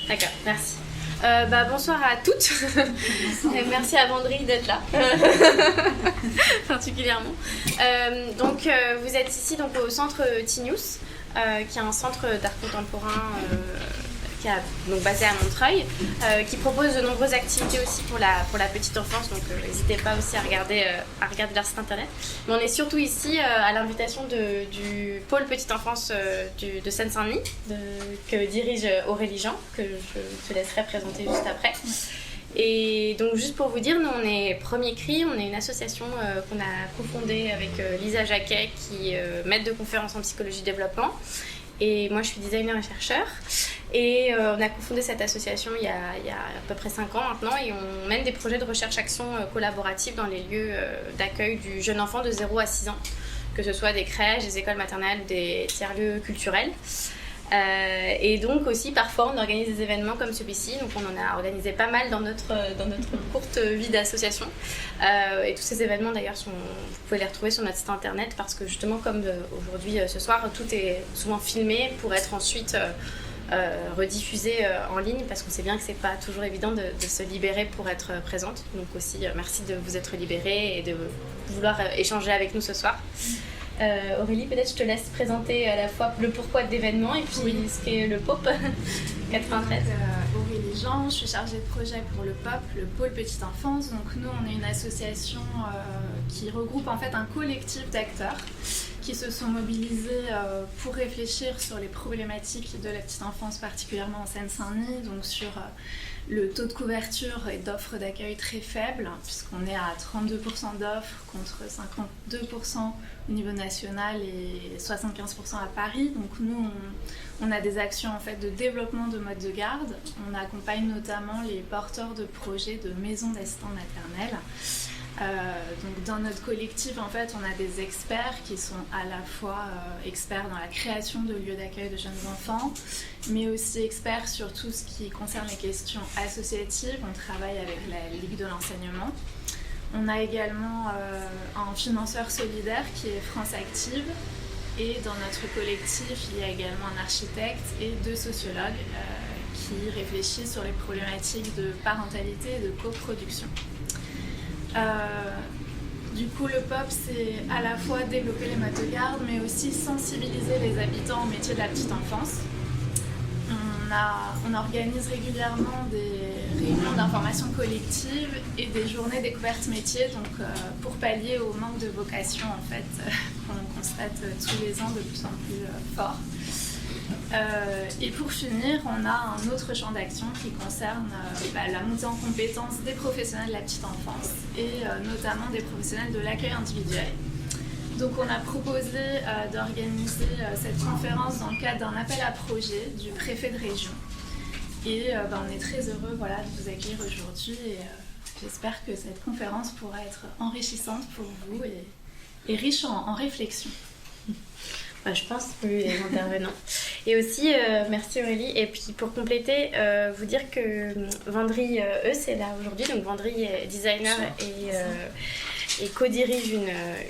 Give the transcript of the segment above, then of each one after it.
D'accord, merci. Bonsoir à toutes. Merci à Vendry d'être là, particulièrement. Vous êtes ici donc, au centre Tinius, qui est un centre d'art contemporain qui est donc basé à Montreuil, qui propose de nombreuses activités aussi pour la petite enfance, donc n'hésitez pas aussi à regarder leur site internet. Mais on est surtout ici à l'invitation du pôle petite enfance de Seine-Saint-Denis, que dirige Aurélie Jean, que je te laisserai présenter juste après. Et donc juste pour vous dire, nous on est Premier Cri, on est une association qu'on a cofondée avec Lisa Jacquet, qui est maître de conférences en psychologie développement. Et moi je suis designer et chercheur. Et on a cofondé cette association il y a à peu près 5 ans maintenant, et on mène des projets de recherche-action collaborative dans les lieux d'accueil du jeune enfant de 0 à 6 ans, que ce soit des crèches, des écoles maternelles ou des tiers-lieux culturels. Et donc aussi parfois on organise des événements comme celui-ci, donc on en a organisé pas mal dans notre courte vie d'association, et tous ces événements d'ailleurs vous pouvez les retrouver sur notre site internet, parce que justement comme aujourd'hui ce soir, tout est souvent filmé pour être ensuite rediffusé en ligne, parce qu'on sait bien que c'est pas toujours évident de se libérer pour être présente. Donc aussi merci de vous être libérée et de vouloir échanger avec nous ce soir. Aurélie, peut-être je te laisse présenter à la fois le pourquoi de l'événement et puis ce qu'est le POP 93. Aurélie Jean, je suis chargée de projet pour le POP, le pôle petite enfance. Donc nous, on est une association qui regroupe en fait un collectif d'acteurs qui se sont mobilisés pour réfléchir sur les problématiques de la petite enfance, particulièrement en Seine-Saint-Denis, donc sur le taux de couverture et d'offres d'accueil très faible, puisqu'on est à 32% d'offres contre 52% au niveau national et 75% à Paris. Donc nous, on a des actions en fait de développement de modes de garde. On accompagne notamment les porteurs de projets de maisons d'assistants maternels. Donc dans notre collectif, en fait, on a des experts qui sont à la fois experts dans la création de lieux d'accueil de jeunes enfants, mais aussi experts sur tout ce qui concerne les questions associatives. On travaille avec la Ligue de l'enseignement. On a également un financeur solidaire qui est France Active. Et dans notre collectif, il y a également un architecte et 2 sociologues qui réfléchissent sur les problématiques de parentalité et de coproduction. Du coup, le POP, c'est à la fois développer les modes de garde, mais aussi sensibiliser les habitants au métier de la petite enfance. On organise régulièrement des réunions d'information collective et des journées découverte métier, donc pour pallier au manque de vocation en fait qu'on constate tous les ans de plus en plus fort. Et pour finir, on a un autre champ d'action qui concerne la montée en compétence des professionnels de la petite enfance et notamment des professionnels de l'accueil individuel. Donc on a proposé d'organiser cette conférence dans le cadre d'un appel à projet du préfet de région. Et on est très heureux de vous accueillir aujourd'hui, et j'espère que cette conférence pourra être enrichissante pour vous et riche en réflexion. Je pense, les intervenants. Et aussi, merci Aurélie. Et puis pour compléter, vous dire que Vendry, c'est là aujourd'hui. Donc Vendry est designer et co-dirige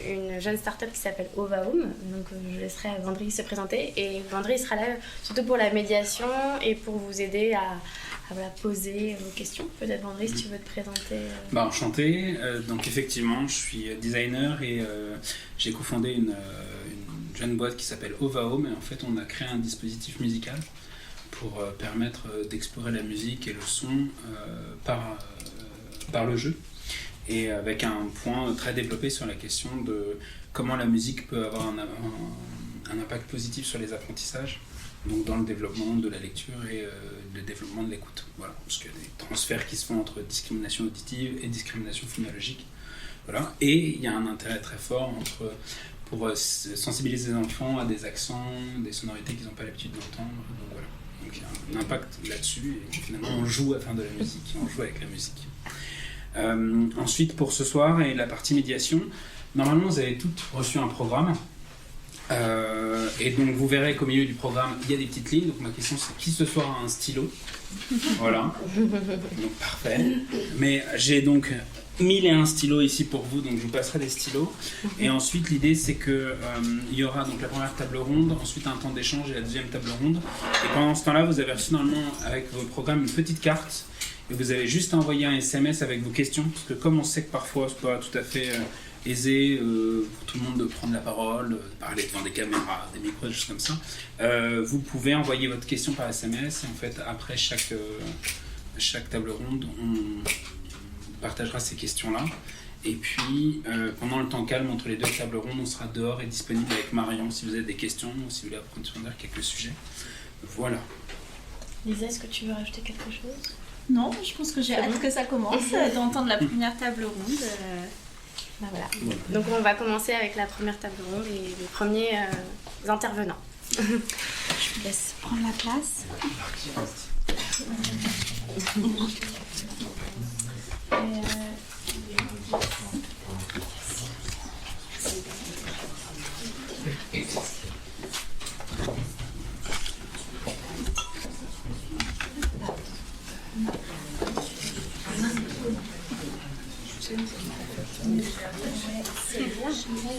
une jeune start-up qui s'appelle Ovaum. Donc je laisserai à Vendry se présenter. Et Vendry sera là surtout pour la médiation et pour vous aider à poser vos questions. Peut-être Vendry, si tu veux te présenter. Enchanté. Donc effectivement, je suis designer et j'ai cofondé une jeune boîte qui s'appelle Ovaum, et en fait on a créé un dispositif musical pour permettre d'explorer la musique et le son par le jeu, et avec un point très développé sur la question de comment la musique peut avoir un impact positif sur les apprentissages, donc dans le développement de la lecture et le développement de l'écoute. Voilà, parce qu'il y a des transferts qui se font entre discrimination auditive et discrimination phonologique. Voilà. Et il y a un intérêt très fort pour sensibiliser les enfants à des accents, des sonorités qu'ils n'ont pas l'habitude d'entendre. Donc voilà. Donc il y a un impact là-dessus, et finalement on joue à faire de la musique, on joue avec la musique. Ensuite, pour ce soir et la partie médiation, normalement vous avez toutes reçu un programme. Et donc vous verrez qu'au milieu du programme il y a des petites lignes. Donc ma question c'est qui ce soir a un stylo? Voilà. Donc parfait. Mais j'ai donc 1001 stylos ici pour vous, donc je vous passerai des stylos. Et ensuite, l'idée, c'est que il y aura donc la première table ronde, ensuite un temps d'échange et la deuxième table ronde. Et pendant ce temps-là, vous avez reçu normalement avec vos programmes une petite carte. Et vous avez juste à envoyer un SMS avec vos questions, parce que comme on sait que parfois c'est pas tout à fait aisé pour tout le monde de prendre la parole, de parler devant des caméras, des micros, des choses comme ça, vous pouvez envoyer votre question par SMS et en fait après chaque table ronde, on partagera ces questions-là. Et puis pendant le temps calme entre les deux tables rondes, on sera dehors et disponible avec Marion si vous avez des questions ou si vous voulez approfondir quelques sujets. Voilà. Lisa, est-ce que tu veux rajouter quelque chose ? Non, je pense que j'ai hâte que ça commence, d'entendre la première table ronde. Ben voilà. Donc on va commencer avec la première table ronde et les premiers intervenants. Je vous laisse prendre la place.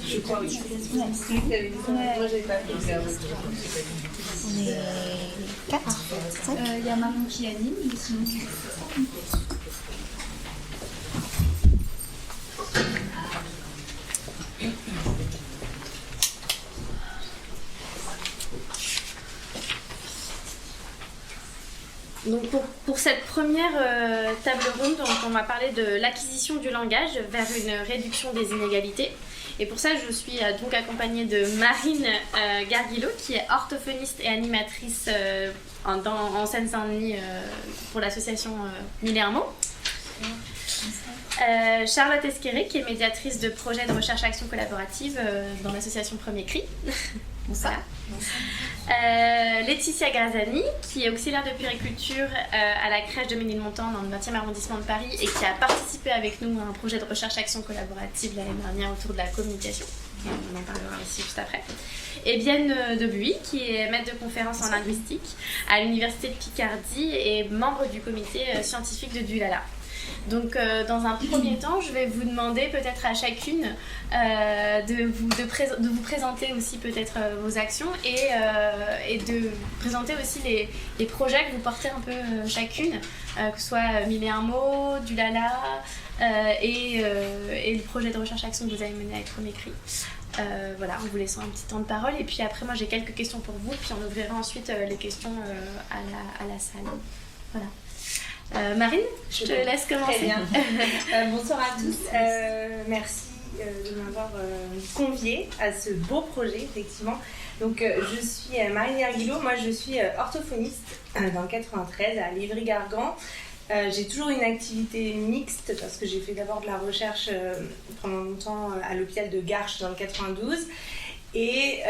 Je crois oui. Moi j'avais pas fait ça. On est 4. Il y a Marion qui anime, mais sinon... Donc pour cette première table ronde, on va parler de l'acquisition du langage vers une réduction des inégalités. Et pour ça, je suis donc accompagnée de Marine Garguilot, qui est orthophoniste et animatrice en Seine-Saint-Denis pour l'association 1001 mots. Charlotte Esqueré, qui est médiatrice de projets de recherche-action collaborative dans l'association Premier Cri. Bonsoir. Laetitia Grazani, qui est auxiliaire de puériculture à la crèche de Ménilmontant dans le 20e arrondissement de Paris et qui a participé avec nous à un projet de recherche-action collaborative l'année dernière autour de la communication. On en parlera ici juste après. Et Bienne Debuy, qui est maître de conférence en linguistique à l'Université de Picardie et membre du comité scientifique de Dulala. Donc dans un premier temps, je vais vous demander peut-être à chacune de vous présenter aussi peut-être vos actions et de présenter aussi les projets que vous portez un peu chacune, que ce soit 1001 mots, Dulala et le projet de recherche-action que vous avez mené avec Premier Cri. Voilà, en vous laissant un petit temps de parole. Et puis après, moi j'ai quelques questions pour vous, puis on ouvrira ensuite les questions à la salle. Voilà. Marine, je te laisse commencer. Très bien. Bonsoir à tous. Merci de m'avoir conviée à ce beau projet, effectivement. Donc, je suis Marine Garguilot. Moi, je suis orthophoniste dans le 93 à Livry-Gargan. J'ai toujours une activité mixte parce que j'ai fait d'abord de la recherche pendant longtemps à l'hôpital de Garches dans le 92. Et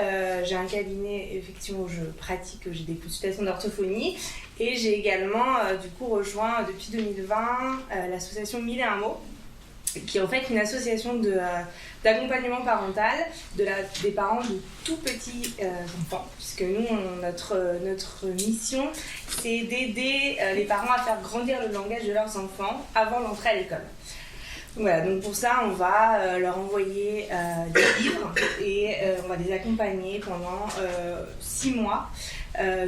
j'ai un cabinet effectivement où je pratique, j'ai des consultations d'orthophonie et j'ai également du coup rejoint depuis 2020 l'association 1001 mots qui est en fait une association d'accompagnement parental des parents de tout petits enfants, puisque nous, notre mission, c'est d'aider les parents à faire grandir le langage de leurs enfants avant l'entrée à l'école. Voilà, donc pour ça, on va leur envoyer des livres et on va les accompagner pendant 6 mois,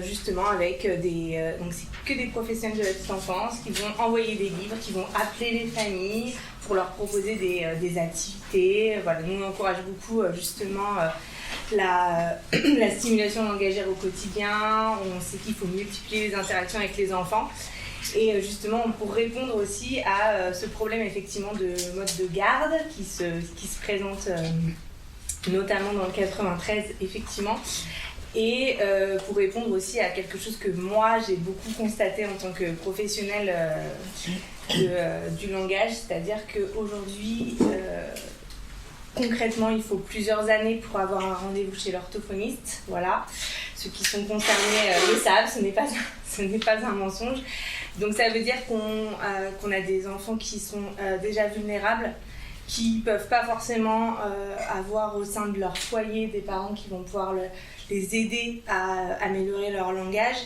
justement avec donc c'est que des professionnels de la petite enfance qui vont envoyer des livres, qui vont appeler les familles pour leur proposer des activités. Voilà, nous on encourage beaucoup justement la stimulation langagière au quotidien. On sait qu'il faut multiplier les interactions avec les enfants. Et justement, pour répondre aussi à ce problème effectivement de mode de garde qui se présente notamment dans le 93, effectivement. Et pour répondre aussi à quelque chose que moi, j'ai beaucoup constaté en tant que professionnelle du langage, c'est-à-dire qu'aujourd'hui, concrètement, il faut plusieurs années pour avoir un rendez-vous chez l'orthophoniste. Voilà. Ceux qui sont concernés le savent, ce n'est pas un mensonge. Donc ça veut dire qu'on a des enfants qui sont déjà vulnérables, qui ne peuvent pas forcément avoir au sein de leur foyer des parents qui vont pouvoir les aider à améliorer leur langage.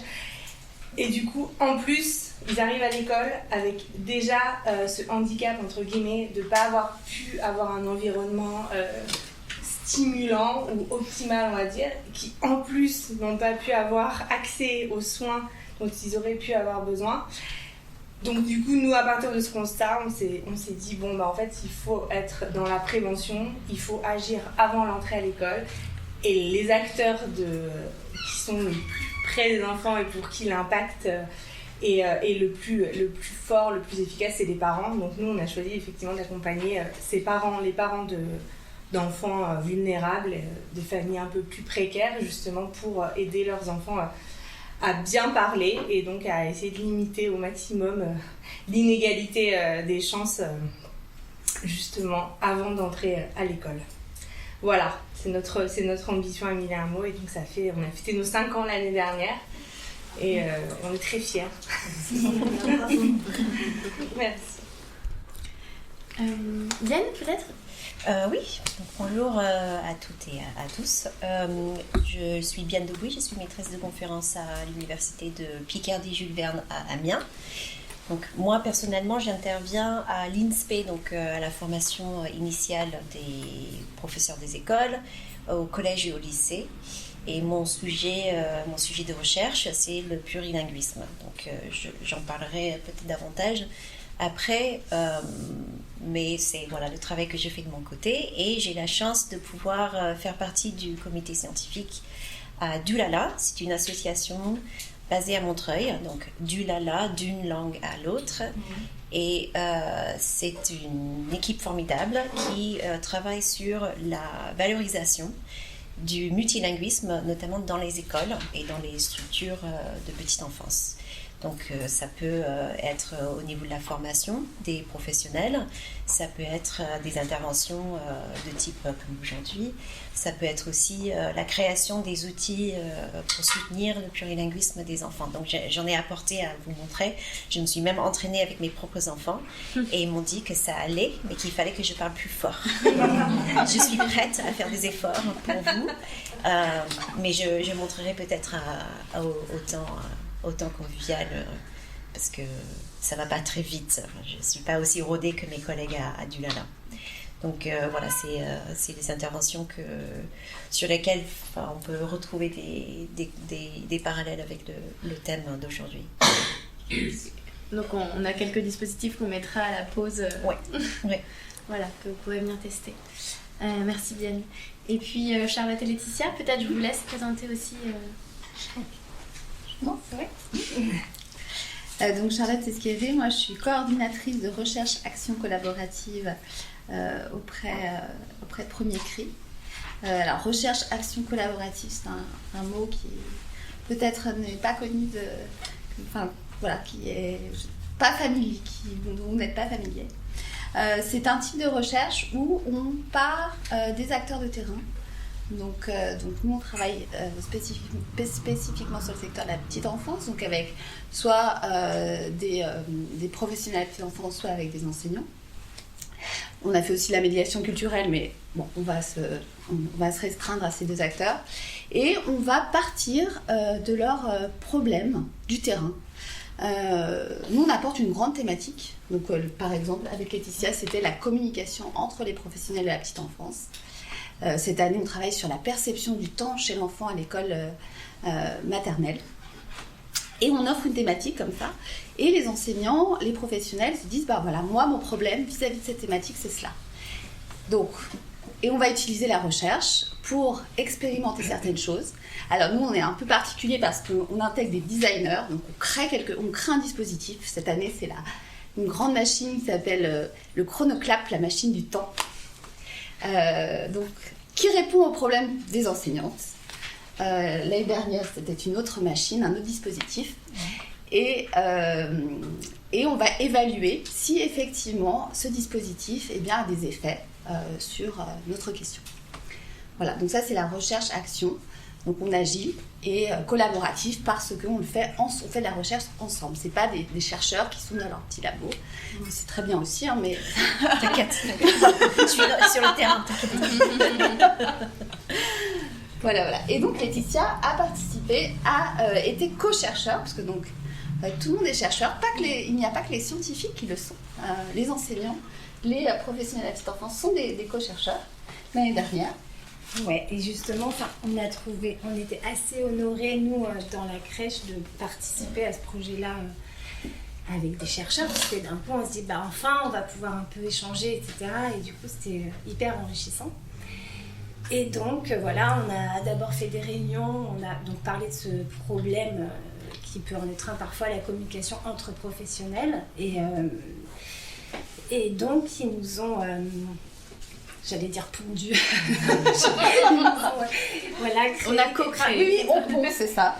Et du coup, en plus, ils arrivent à l'école avec déjà ce handicap, entre guillemets, de ne pas avoir pu avoir un environnement stimulant ou optimal, on va dire, qui en plus n'ont pas pu avoir accès aux soins dont ils auraient pu avoir besoin. Donc du coup, nous, à partir de ce constat, on s'est dit, bon, bah, en fait, il faut être dans la prévention, il faut agir avant l'entrée à l'école. Et les acteurs qui sont le plus près des enfants et pour qui l'impact est le plus fort, le plus efficace, c'est les parents. Donc nous, on a choisi effectivement d'accompagner ces parents, les parents d'enfants vulnérables, de familles un peu plus précaires, justement pour aider leurs enfants à bien parler et donc à essayer de limiter au maximum l'inégalité des chances justement avant d'entrer à l'école. Voilà, c'est notre ambition à Mille et un mots et donc on a fêté nos 5 ans l'année dernière et on est très fiers. Merci. Diane, peut-être? Oui, donc bonjour à toutes et à tous. Je suis Diane Debouy, je suis maîtresse de conférence à l'université de Picardie Jules Verne à Amiens. Donc moi personnellement j'interviens à l'INSPE, donc à la formation initiale des professeurs des écoles, au collège et au lycée. Et mon sujet de recherche c'est le plurilinguisme. Donc j'en parlerai peut-être davantage après, mais c'est le travail que je fais de mon côté et j'ai la chance de pouvoir faire partie du comité scientifique à Dulala. C'est une association basée à Montreuil, donc Dulala, d'une langue à l'autre. Et c'est une équipe formidable qui travaille sur la valorisation du multilinguisme, notamment dans les écoles et dans les structures de petite enfance. Donc ça peut être au niveau de la formation des professionnels, ça peut être des interventions de type comme aujourd'hui, ça peut être aussi la création des outils pour soutenir le plurilinguisme des enfants. Donc j'en ai apporté à vous montrer, je me suis même entraînée avec mes propres enfants et ils m'ont dit que ça allait, mais qu'il fallait que je parle plus fort. Je suis prête à faire des efforts pour vous, mais je montrerai peut-être autant convivial parce que ça va pas très vite. Je suis pas aussi rodée que mes collègues à Dulala. Donc voilà, c'est des interventions sur lesquelles on peut retrouver des parallèles avec le thème d'aujourd'hui. Donc on a quelques dispositifs qu'on mettra à la pause. Oui. Voilà, que vous pouvez venir tester. Merci Diane. Et puis Charlotte et Laetitia, peut-être je vous laisse présenter aussi. Non, c'est vrai. Donc Charlotte Esqueré, moi je suis coordinatrice de recherche action collaborative auprès de Premier Cri. Alors recherche action collaborative, c'est un mot qui peut-être n'est pas connu qui est pas familier, dont vous n'êtes pas familier. C'est un type de recherche où on part des acteurs de terrain. Donc nous on travaille spécifiquement sur le secteur de la petite enfance, donc avec soit des professionnels de la petite enfance, soit avec des enseignants. On a fait aussi la médiation culturelle, mais bon, on va se restreindre à ces deux acteurs. Et on va partir de leurs problèmes du terrain. Nous on apporte une grande thématique. Donc par exemple avec Laetitia, c'était la communication entre les professionnels de la petite enfance. Cette année, on travaille sur la perception du temps chez l'enfant à l'école maternelle. Et on offre une thématique comme ça. Et les enseignants, les professionnels se disent, moi, mon problème vis-à-vis de cette thématique, c'est cela. Donc, et on va utiliser la recherche pour expérimenter certaines choses. Alors, nous, on est un peu particulier parce qu'on intègre des designers. Donc, on crée un dispositif. Cette année, c'est une grande machine qui s'appelle le Chronoclap, la machine du temps. Donc, qui répond aux problèmes des enseignantes. L'année dernière, c'était une autre machine, un autre dispositif. Et on va évaluer si effectivement ce dispositif a des effets sur notre question. Voilà, donc ça c'est la recherche-action. Donc on agit et collaboratif parce qu'on on fait de la recherche ensemble. C'est pas des chercheurs qui sont dans leur petit labo. C'est très bien aussi, hein, mais... T'inquiète. Je suis sur le terrain, t'inquiète. Voilà. Et donc Laetitia a participé, a été co-chercheur, parce que donc Tout le monde est chercheur. Il n'y a pas que les scientifiques qui le sont. Les enseignants, les professionnels de la petite enfance sont des co-chercheurs. L'année dernière. Ouais, et justement, on était assez honorés, nous, dans la crèche, de participer à ce projet-là avec des chercheurs, parce que d'un coup, on se dit, enfin, on va pouvoir un peu échanger, etc. Et du coup, c'était hyper enrichissant. Et donc, voilà, on a d'abord fait des réunions, on a donc parlé de ce problème qui peut en être un parfois, la communication entre professionnels. Et donc, ils nous ont... j'allais dire pondu. Voilà, on a co-créé. Oui, on pond, c'est ça.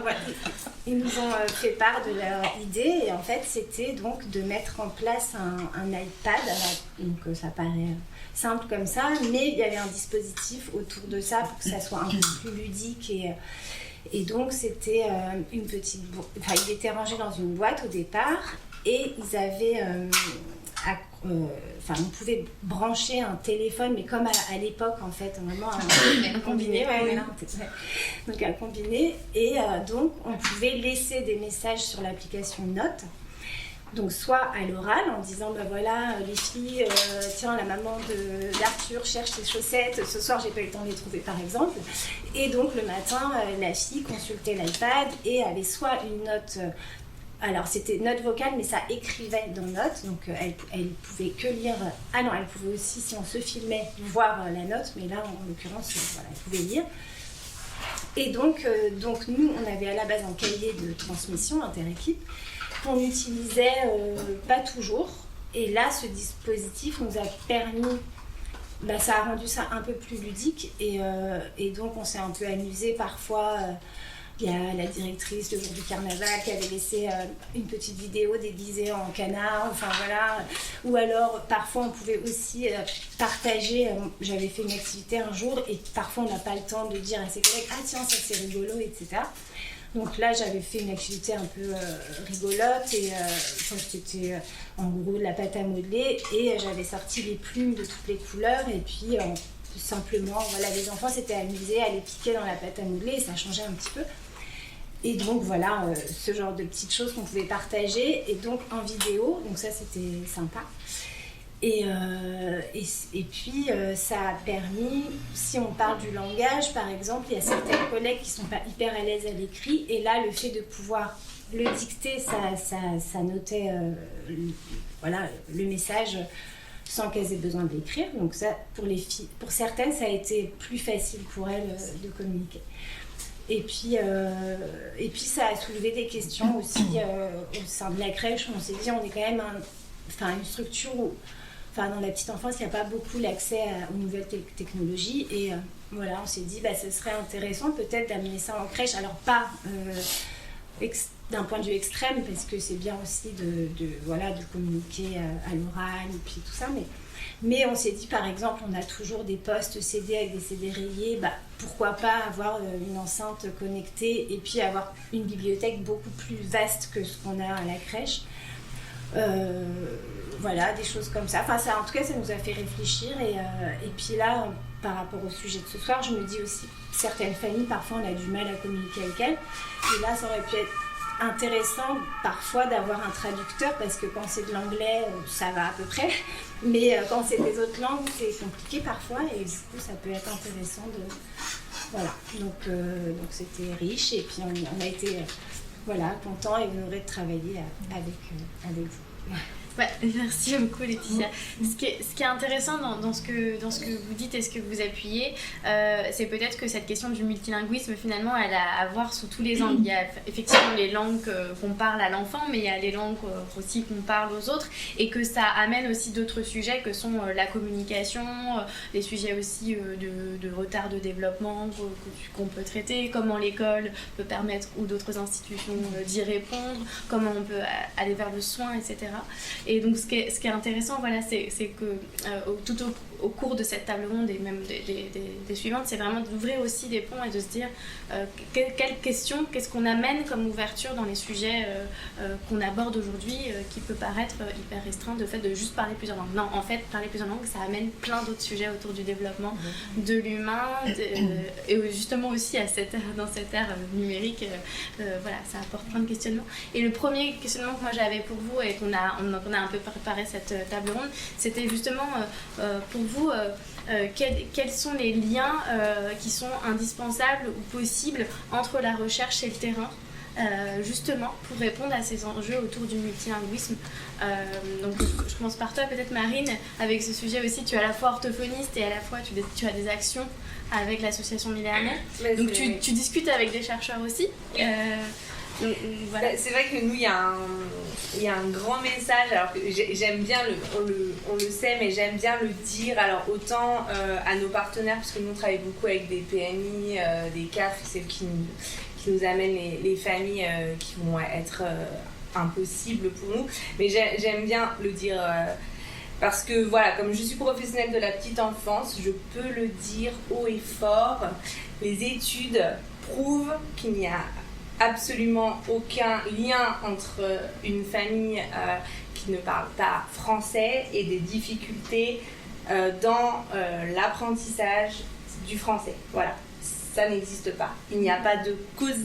Voilà. Ils nous ont fait part de leur idée et en fait c'était donc de mettre en place un iPad. Donc ça paraît simple comme ça, mais il y avait un dispositif autour de ça pour que ça soit un peu plus ludique et donc c'était une petite... il était rangé dans une boîte au départ et ils avaient... on pouvait brancher un téléphone, mais comme à l'époque, en fait, vraiment un combiné. Donc un combiné. Et donc, on pouvait laisser des messages sur l'application Notes. Donc, soit à l'oral, en disant, voilà, les filles, tiens, la maman d'Arthur cherche ses chaussettes, ce soir, j'ai pas eu le temps de les trouver, par exemple. Et donc, le matin, la fille consultait l'iPad et avait soit une note... alors c'était note vocale, mais ça écrivait dans Notes, donc elle pouvait que lire. Ah non, elle pouvait aussi, si on se filmait, voir la note, mais là en l'occurrence, voilà, elle pouvait lire. Et donc nous, on avait à la base un cahier de transmission interéquipe qu'on utilisait pas toujours. Et là, ce dispositif nous a permis, ça a rendu ça un peu plus ludique. Et donc on s'est un peu amusé parfois. Il y a la directrice le jour du carnaval qui avait laissé une petite vidéo déguisée en canard, enfin voilà. Ou alors, parfois, on pouvait aussi partager. J'avais fait une activité un jour et parfois, on n'a pas le temps de dire à ses collègues « Ah tiens, ça c'est rigolo, etc. » Donc là, j'avais fait une activité un peu rigolote et c'était en gros de la pâte à modeler et j'avais sorti les plumes de toutes les couleurs et puis simplement, voilà, les enfants s'étaient amusés à les piquer dans la pâte à modeler et ça changeait un petit peu. Et donc voilà, ce genre de petites choses qu'on pouvait partager et donc en vidéo, donc ça c'était sympa. Et puis ça a permis, si on parle du langage par exemple, il y a certains collègues qui sont pas hyper à l'aise à l'écrit et là le fait de pouvoir le dicter, ça notait voilà, le message sans qu'elles aient besoin de l'écrire. Donc ça, pour certaines, ça a été plus facile pour elles de communiquer. Et puis ça a soulevé des questions aussi au sein de la crèche. On s'est dit, on est quand même une structure où, dans la petite enfance, il n'y a pas beaucoup l'accès aux nouvelles technologies. Et voilà, on s'est dit, ce serait intéressant peut-être d'amener ça en crèche. Alors pas d'un point de vue extrême, parce que c'est bien aussi de communiquer à l'oral et puis tout ça. Mais on s'est dit, par exemple, on a toujours des postes CD avec des CD rayés, pourquoi pas avoir une enceinte connectée et puis avoir une bibliothèque beaucoup plus vaste que ce qu'on a à la crèche. Voilà, des choses comme ça. En tout cas, ça nous a fait réfléchir. Et puis là, par rapport au sujet de ce soir, je me dis aussi, certaines familles, parfois, on a du mal à communiquer avec elles. Et là, ça aurait pu être intéressant parfois d'avoir un traducteur parce que quand c'est de l'anglais ça va à peu près mais quand c'est des autres langues c'est compliqué parfois et du coup ça peut être intéressant de voilà donc c'était riche et puis on a été contents et honorés de travailler avec vous. Ouais, merci beaucoup Laetitia. Ce qui est intéressant dans ce que vous dites et ce que vous appuyez, c'est peut-être que cette question du multilinguisme, finalement, elle a à voir sous tous les angles. Il y a effectivement les langues qu'on parle à l'enfant, mais il y a les langues aussi qu'on parle aux autres, et que ça amène aussi d'autres sujets que sont la communication, les sujets aussi de retard de développement qu'on peut traiter, comment l'école peut permettre ou d'autres institutions d'y répondre, comment on peut aller vers le soin, etc. Et donc ce qui est intéressant, voilà, c'est que tout au cours de cette table ronde et même des suivantes, c'est vraiment d'ouvrir aussi des ponts et de se dire quelles questions, qu'est-ce qu'on amène comme ouverture dans les sujets qu'on aborde aujourd'hui, qui peut paraître hyper restreint, de fait de juste parler plusieurs langues. Non, en fait, parler plusieurs langues, ça amène plein d'autres sujets autour du développement de l'humain, et justement aussi dans cette ère numérique, voilà, ça apporte plein de questionnements. Et le premier questionnement que moi j'avais pour vous, et qu'on a un peu préparé cette table ronde, c'était justement pour vous, quels sont les liens qui sont indispensables ou possibles entre la recherche et le terrain, justement pour répondre à ces enjeux autour du multilinguisme. Donc je commence par toi, peut-être Marine, avec ce sujet aussi, tu es à la fois orthophoniste et à la fois tu as des actions avec l'association Millénaire. Donc tu discutes avec des chercheurs aussi. Donc, voilà. C'est vrai que nous, il y a un grand message. Alors j'aime bien, on le sait, mais j'aime bien le dire. Alors autant à nos partenaires, parce que nous on travaille beaucoup avec des PMI, des CAF, c'est qui nous amènent les familles qui vont être impossibles pour nous. Mais j'aime bien le dire parce que voilà, comme je suis professionnelle de la petite enfance, je peux le dire haut et fort. Les études prouvent qu'il n'y a absolument aucun lien entre une famille qui ne parle pas français et des difficultés dans l'apprentissage du français. Voilà, ça n'existe pas. Il n'y a pas de cause,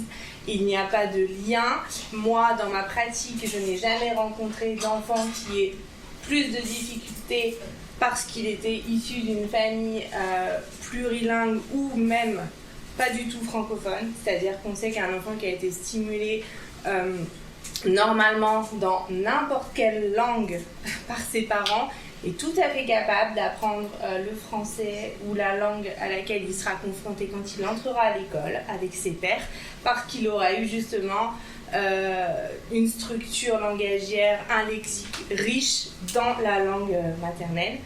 il n'y a pas de lien. Moi, dans ma pratique, je n'ai jamais rencontré d'enfant qui ait plus de difficultés parce qu'il était issu d'une famille plurilingue ou même pas du tout francophone, c'est-à-dire qu'on sait qu'un enfant qui a été stimulé normalement dans n'importe quelle langue par ses parents est tout à fait capable d'apprendre le français ou la langue à laquelle il sera confronté quand il entrera à l'école avec ses pairs, parce qu'il aura eu justement une structure langagière, un lexique riche dans la langue maternelle.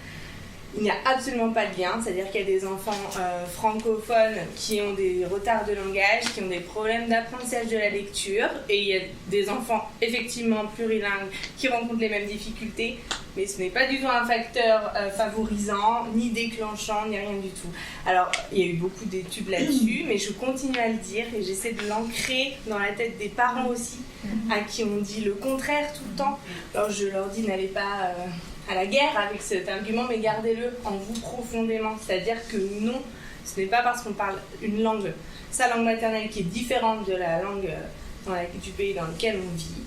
Il n'y a absolument pas de lien, c'est-à-dire qu'il y a des enfants francophones qui ont des retards de langage, qui ont des problèmes d'apprentissage de la lecture, et il y a des enfants effectivement plurilingues qui rencontrent les mêmes difficultés, mais ce n'est pas du tout un facteur favorisant, ni déclenchant, ni rien du tout. Alors, il y a eu beaucoup d'études là-dessus, mais je continue à le dire, et j'essaie de l'ancrer dans la tête des parents aussi, à qui on dit le contraire tout le temps. Alors je leur dis, n'allez pas à la guerre avec cet argument, mais gardez-le en vous profondément. C'est-à-dire que non, ce n'est pas parce qu'on parle une langue, sa langue maternelle, qui est différente de la langue du pays dans lequel on vit,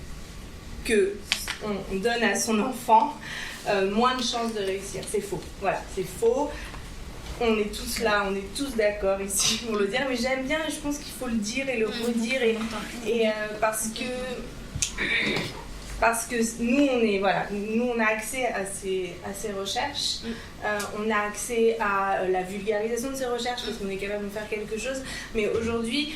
qu'on donne à son enfant moins de chances de réussir. C'est faux. Voilà, c'est faux. On est tous là, on est tous d'accord ici pour le dire, mais j'aime bien, et je pense qu'il faut le dire et le redire, et parce que nous on a accès à ces recherches, on a accès à la vulgarisation de ces recherches parce qu'on est capable de faire quelque chose, mais aujourd'hui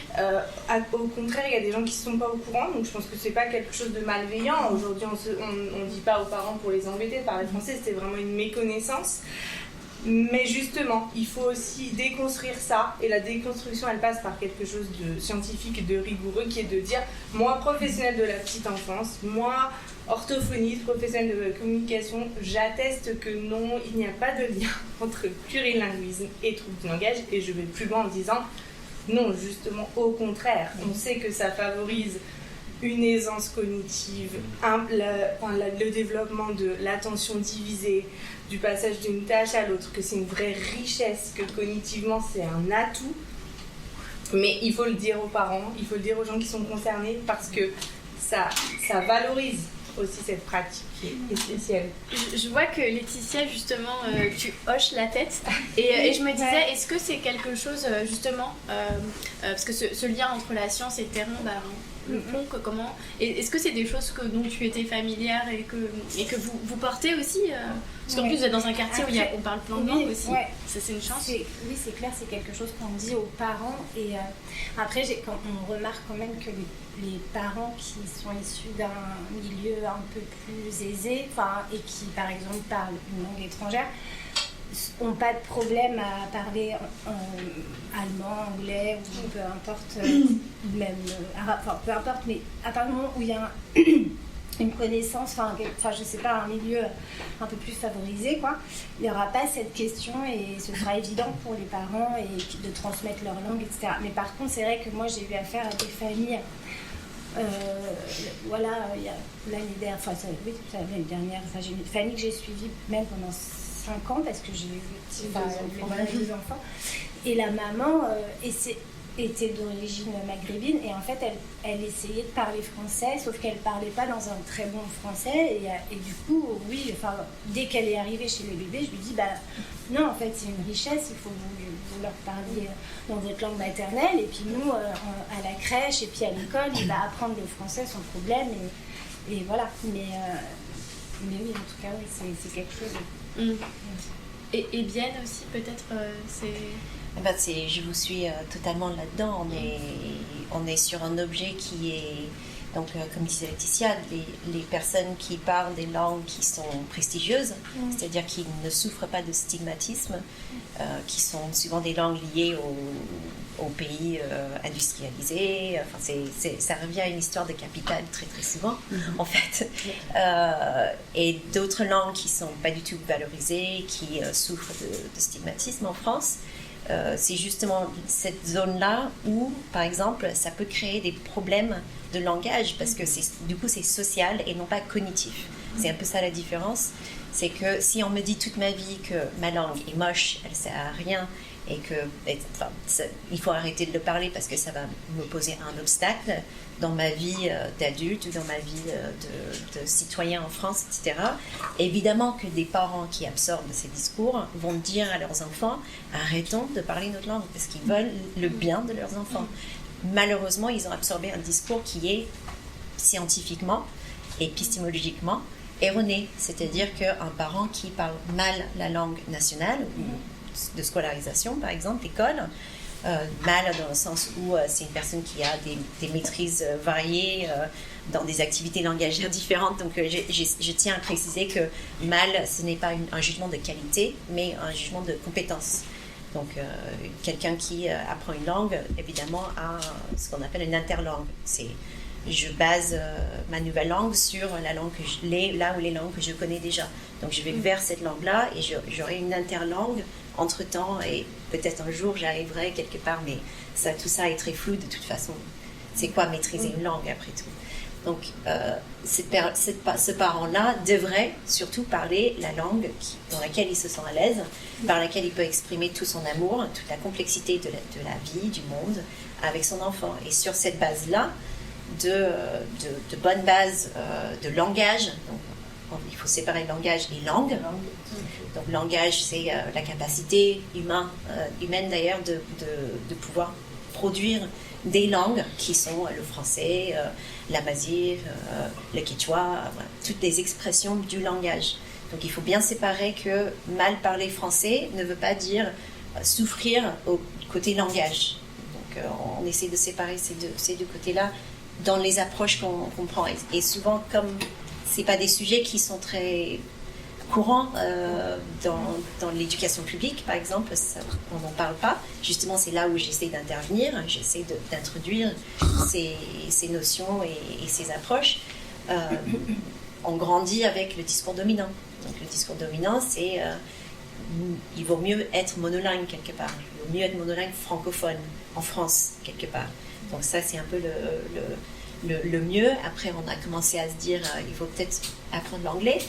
au contraire il y a des gens qui ne sont pas au courant, donc je pense que c'est pas quelque chose de malveillant. Aujourd'hui on dit pas aux parents pour les embêter de parler français, c'était vraiment une méconnaissance. Mais justement, il faut aussi déconstruire ça, et la déconstruction, elle passe par quelque chose de scientifique et de rigoureux, qui est de dire, moi, professionnel de la petite enfance, moi, orthophoniste, professionnel de la communication, j'atteste que non, il n'y a pas de lien entre plurilinguisme et trouble du langage, et je vais plus loin en disant, non, justement, au contraire, on sait que ça favorise une aisance cognitive, le développement de l'attention divisée, du passage d'une tâche à l'autre, que c'est une vraie richesse, que cognitivement c'est un atout. Mais il faut le dire aux parents, il faut le dire aux gens qui sont concernés, parce que ça valorise aussi cette pratique qui est essentielle. Je vois que Laetitia, justement, tu hoches la tête, et je me disais, est-ce que c'est quelque chose, justement, parce que ce lien entre la science et le terrain, comment, est-ce que c'est des choses dont tu étais familière et que vous portez aussi, parce qu'en plus vous êtes dans un quartier où on parle plein de langues aussi, ça c'est une chance. Oui, c'est clair, c'est quelque chose qu'on dit aux parents, et après on remarque quand même que les parents qui sont issus d'un milieu un peu plus aisé, et qui par exemple parlent une langue étrangère, n'ont pas de problème à parler allemand, anglais, ou peu importe, même arabe, peu importe, mais à partir du moment où il y a une connaissance, enfin je sais pas, un milieu un peu plus favorisé, quoi, il n'y aura pas cette question et ce sera évident pour les parents et de transmettre leur langue, etc. Mais par contre, c'est vrai que moi j'ai eu affaire à des familles, voilà, il y a l'année dernière, l'année dernière, j'ai une famille que j'ai suivie même pendant 5 ans parce que j'ai eu deux enfants. Et la maman était d'origine maghrébine et en fait elle essayait de parler français, sauf qu'elle parlait pas dans un très bon français et du coup, oui, dès qu'elle est arrivée chez les bébés, je lui dis non, en fait c'est une richesse, il faut vous leur parler dans votre langue maternelle et puis nous à la crèche et puis à l'école il va apprendre le français sans problème et voilà, mais oui, en tout cas oui, c'est quelque chose. Et bien aussi peut-être je vous suis totalement là-dedans. On est sur un objet qui est, donc comme disait Laetitia, les personnes qui parlent des langues qui sont prestigieuses, c'est-à-dire qui ne souffrent pas de stigmatisme, qui sont souvent des langues liées aux pays industrialisés. Enfin, ça revient à une histoire de capital très très souvent, en fait. Et d'autres langues qui ne sont pas du tout valorisées, qui souffrent de stigmatisme en France. C'est justement cette zone-là où, par exemple, ça peut créer des problèmes de langage parce que du coup c'est social et non pas cognitif. C'est un peu ça la différence. C'est que si on me dit toute ma vie que ma langue est moche, elle ne sert à rien et il faut arrêter de le parler parce que ça va me poser un obstacle dans ma vie d'adulte ou dans ma vie de citoyen en France, etc. Évidemment que des parents qui absorbent ces discours vont dire à leurs enfants « arrêtons de parler notre langue » parce qu'ils veulent le bien de leurs enfants. Malheureusement, ils ont absorbé un discours qui est scientifiquement, épistémologiquement erroné. C'est-à-dire qu'un parent qui parle mal la langue nationale, de scolarisation par exemple, l'école, mal dans le sens où c'est une personne qui a des maîtrises variées dans des activités langagères différentes. Donc je tiens à préciser que mal, ce n'est pas un jugement de qualité, mais un jugement de compétence. Donc quelqu'un qui apprend une langue, évidemment, a ce qu'on appelle une interlangue. Je base ma nouvelle langue sur la langue les langues que je connais déjà. Donc je vais vers cette langue-là et j'aurai une interlangue entre-temps et peut-être un jour j'arriverai quelque part, mais tout ça est très flou de toute façon. C'est quoi maîtriser une langue après tout? Donc ce parent-là devrait surtout parler la langue dans laquelle il se sent à l'aise, par laquelle il peut exprimer tout son amour, toute la complexité de la vie, du monde, avec son enfant. Et sur cette base-là, de bonnes bases de langage, donc, il faut séparer le langage et langue. Donc langage, c'est la capacité humaine d'ailleurs de pouvoir produire des langues qui sont le français, l'amazigh, le quechua, toutes les expressions du langage. Donc il faut bien séparer que mal parler français ne veut pas dire souffrir au côté langage. Donc on essaie de séparer ces deux côtés-là dans les approches qu'on prend. Et souvent, comme ce n'est pas des sujets qui sont très courants dans l'éducation publique, par exemple, on n'en parle pas. Justement, c'est là où j'essaie d'intervenir, j'essaie d'introduire ces notions et ces approches. On grandit avec le discours dominant. Donc le discours dominant, c'est il vaut mieux être monolingue quelque part. Il vaut mieux être monolingue francophone en France quelque part. Donc ça, c'est un peu le mieux. Après, on a commencé à se dire il faut peut-être apprendre l'anglais,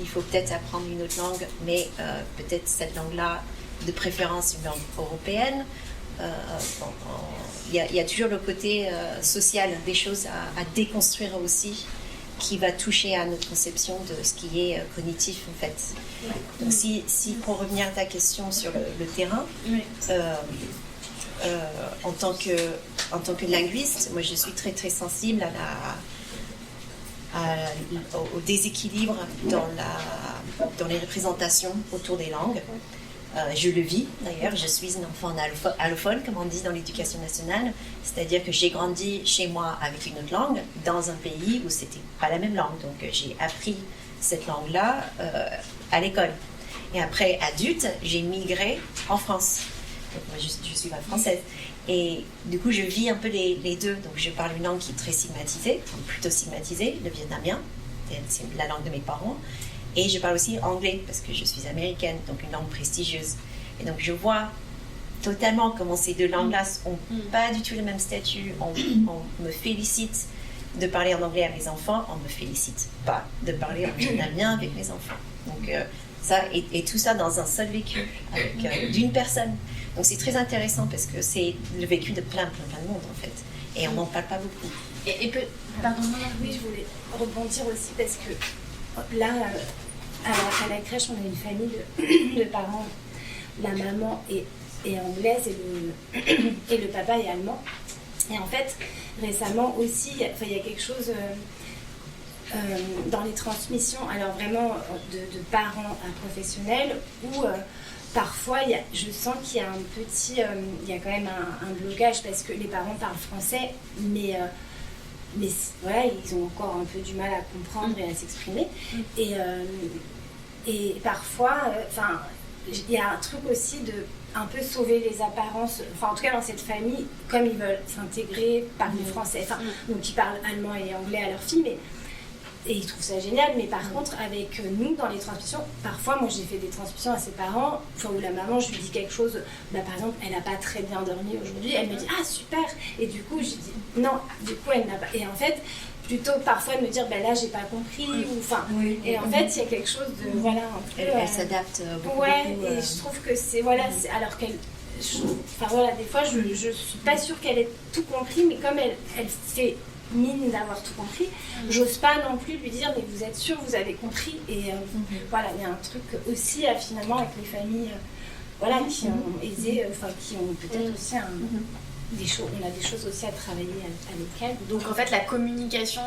il faut peut-être apprendre une autre langue, mais peut-être cette langue-là, de préférence une langue européenne. Il y a toujours le côté social, des choses à déconstruire aussi, qui va toucher à notre conception de ce qui est cognitif en fait. Donc si pour revenir à ta question sur le terrain, en tant que linguiste, moi je suis très très sensible au déséquilibre dans les représentations autour des langues. Je le vis d'ailleurs, je suis un enfant allophone, comme on dit dans l'éducation nationale, c'est-à-dire que j'ai grandi chez moi avec une autre langue, dans un pays où c'était pas la même langue, donc j'ai appris cette langue-là à l'école. Et après, adulte, j'ai migré en France. Donc moi, je suis pas française. Et du coup, je vis un peu les deux. Donc je parle une langue qui est très stigmatisée, plutôt stigmatisée, le vietnamien. c'est la langue de mes parents. Et je parle aussi anglais parce que je suis américaine, donc une langue prestigieuse. Et donc je vois totalement comment ces deux langues-là n'ont pas du tout le même statut. On me félicite de parler en anglais à mes enfants, on ne me félicite pas de parler en vietnamien avec mes enfants. Donc ça, et tout ça dans un seul vécu, avec d'une personne. Donc c'est très intéressant parce que c'est le vécu de plein de monde en fait. Et on n'en parle pas beaucoup. Pardon, oui, je voulais rebondir aussi parce que là, à la crèche, on a une famille de parents. La maman est anglaise et le papa est allemand. Et en fait, récemment aussi, il y a quelque chose dans les transmissions, alors vraiment de parents à professionnels, où parfois je sens qu'il y a il y a quand même un blocage parce que les parents parlent français, mais voilà, ils ont encore un peu du mal à comprendre et à s'exprimer. Et parfois, il y a un truc aussi de un peu sauver les apparences, enfin en tout cas dans cette famille, comme ils veulent s'intégrer, parler français, donc ils parlent allemand et anglais à leur fille, et ils trouvent ça génial, mais par contre avec nous dans les transmissions, parfois moi j'ai fait des transmissions à ses parents, où la maman, je lui dis quelque chose, par exemple elle n'a pas très bien dormi aujourd'hui, elle me dit ah super, et du coup je dis non, du coup elle n'a pas, et en fait plutôt parfois de me dire là j'ai pas compris, et en fait il y a quelque chose de voilà un peu, elle s'adapte beaucoup, et je trouve que c'est alors qu'elle des fois je suis pas sûre qu'elle ait tout compris, mais comme elle fait mine d'avoir tout compris, j'ose pas non plus lui dire mais vous êtes sûr vous avez compris, et voilà, il y a un truc aussi finalement avec les familles qui ont aisé, qui ont peut-être aussi on a des choses aussi à travailler avec elles. Donc en fait la communication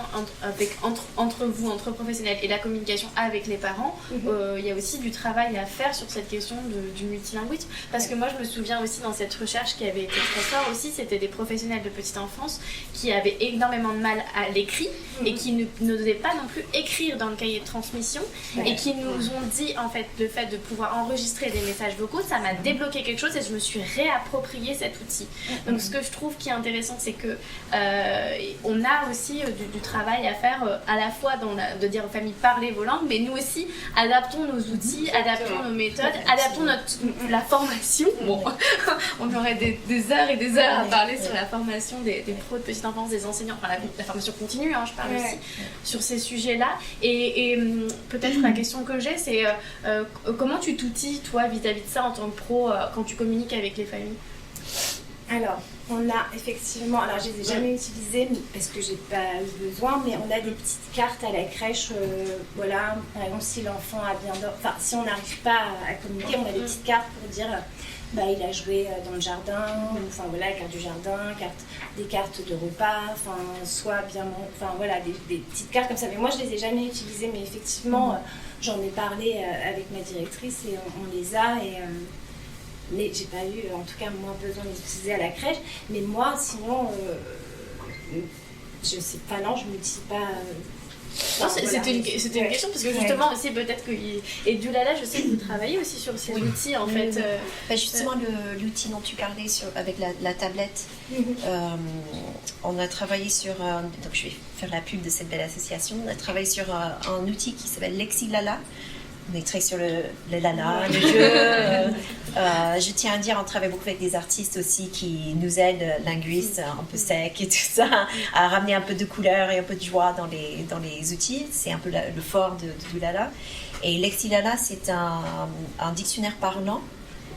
entre vous, entre professionnels, et la communication avec les parents, il y a aussi du travail à faire sur cette question du multilinguisme, parce que moi je me souviens aussi dans cette recherche qui avait été très forte aussi, c'était des professionnels de petite enfance qui avaient énormément de mal à l'écrit et qui n'osaient pas non plus écrire dans le cahier de transmission, et qui nous ont dit en fait le fait de pouvoir enregistrer des messages vocaux, ça m'a débloqué quelque chose et je me suis réapproprié cet outil. Donc ce que je trouve qui est intéressant, c'est que on a aussi du travail à faire à la fois de dire aux familles parlez vos langues, mais nous aussi adaptons nos outils, adaptons nos méthodes, adaptons la formation. Bon, on aurait des heures et des heures à parler sur la formation des pros de petite enfance, des enseignants, la formation continue, je parle aussi sur ces sujets-là. Et peut-être la question que j'ai, c'est comment tu t'outilles toi vis-à-vis de ça en tant que pro quand tu communiques avec les familles? Alors, on a effectivement, alors je les ai jamais utilisées parce que j'ai pas eu besoin, mais on a des petites cartes à la crèche, par exemple si l'enfant a bien dormi, si on n'arrive pas à communiquer, on a des petites cartes pour dire il a joué dans le jardin, carte du jardin, des cartes de repas, soit bien, des petites cartes comme ça, mais moi je les ai jamais utilisées, mais effectivement j'en ai parlé avec ma directrice et on les a, mais j'ai pas eu, en tout cas, moins besoin de les utiliser à la crèche. Mais moi, sinon, je sais pas, non, je m'utilise pas. C'était une question, parce que justement, aussi, peut-être que. Et Dulala, je sais que vous travaillez aussi sur ces outils, en fait. Justement, l'outil dont tu parlais avec la tablette, on a travaillé sur. Donc, je vais faire la pub de cette belle association. On a travaillé sur un outil qui s'appelle Lexilala. On est très sur le lala, le jeu. Je tiens à dire, on travaille beaucoup avec des artistes aussi qui nous aident, linguistes, un peu secs et tout ça, à ramener un peu de couleur et un peu de joie dans les outils. C'est un peu le fort du lala. Et Lexilala, c'est un dictionnaire parlant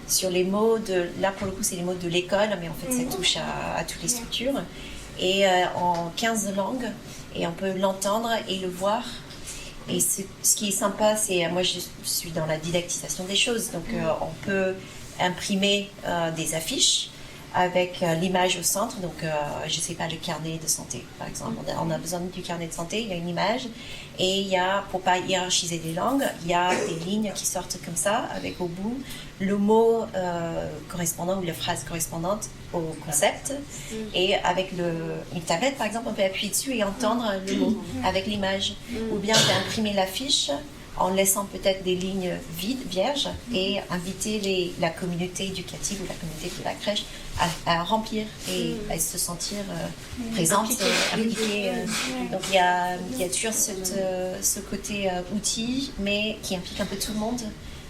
sur les mots là pour le coup, c'est les mots de l'école, mais en fait, ça touche à toutes les structures. Et en 15 langues, et on peut l'entendre et le voir. Et ce qui est sympa, c'est moi je suis dans la didactisation des choses, donc on peut imprimer des affiches avec l'image au centre, donc je sais pas, le carnet de santé par exemple, on a besoin du carnet de santé, il y a une image, et il y a, pour pas hiérarchiser les langues, il y a des lignes qui sortent comme ça, avec au bout le mot correspondant ou la phrase correspondante au concept, et avec une tablette par exemple, on peut appuyer dessus et entendre le mot avec l'image, ou bien on peut imprimer l'affiche en laissant peut-être des lignes vides, vierges, et inviter la communauté éducative ou la communauté de la crèche à remplir et à se sentir présente, impliquée. Donc il y a toujours ce côté outil, mais qui implique un peu tout le monde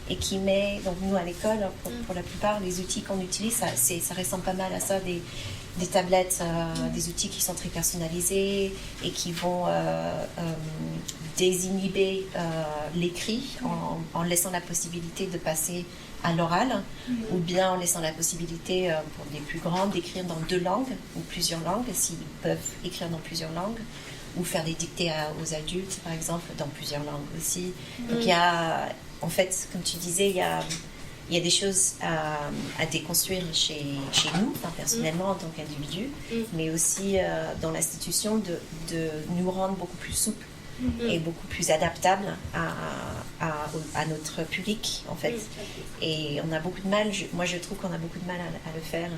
et qui met, donc nous à l'école, pour la plupart, les outils qu'on utilise, ça ressemble pas mal à ça, des tablettes, des outils qui sont très personnalisés et qui vont désinhiber l'écrit en laissant la possibilité de passer à l'oral, ou bien en laissant la possibilité pour les plus grandes d'écrire dans 2 langues ou plusieurs langues, s'ils peuvent écrire dans plusieurs langues, ou faire des dictées aux adultes, par exemple, dans plusieurs langues aussi. Donc il y a, en fait, comme tu disais, il y a des choses à déconstruire chez nous, personnellement en tant qu'individu, mais aussi dans l'institution de nous rendre beaucoup plus souples et beaucoup plus adaptables à notre public, en fait. Et on a beaucoup de mal, moi je trouve qu'on a beaucoup de mal à le faire,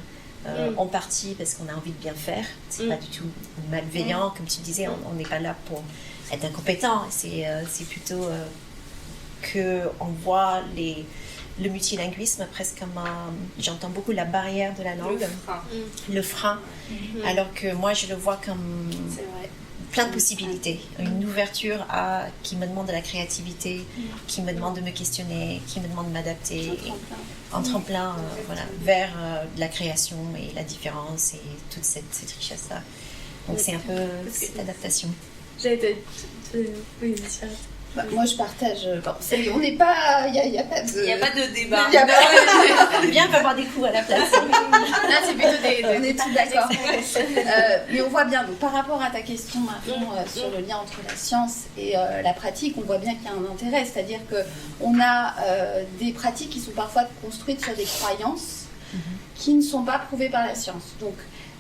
en partie parce qu'on a envie de bien faire, c'est pas du tout malveillant, comme tu disais, on n'est pas là pour être incompétent, c'est plutôt qu'on voit le multilinguisme presque comme j'entends beaucoup la barrière de la langue, le frein, alors que moi je le vois comme plein de possibilités, une ouverture qui me demande de la créativité, qui me demande de me questionner, qui me demande de m'adapter, en tremplin vers de la création et la différence et toute cette richesse-là. Donc c'est un peu cette adaptation. Moi, je partage. On n'est pas. Il n'y a pas de débat. Bien peut avoir des coups à la place. Là, c'est plutôt on est tous d'accord. Mais on voit bien, donc, par rapport à ta question, Marion, sur le lien entre la science et la pratique, on voit bien qu'il y a un intérêt. C'est-à-dire qu'on a des pratiques qui sont parfois construites sur des croyances qui ne sont pas prouvées par la science. Donc,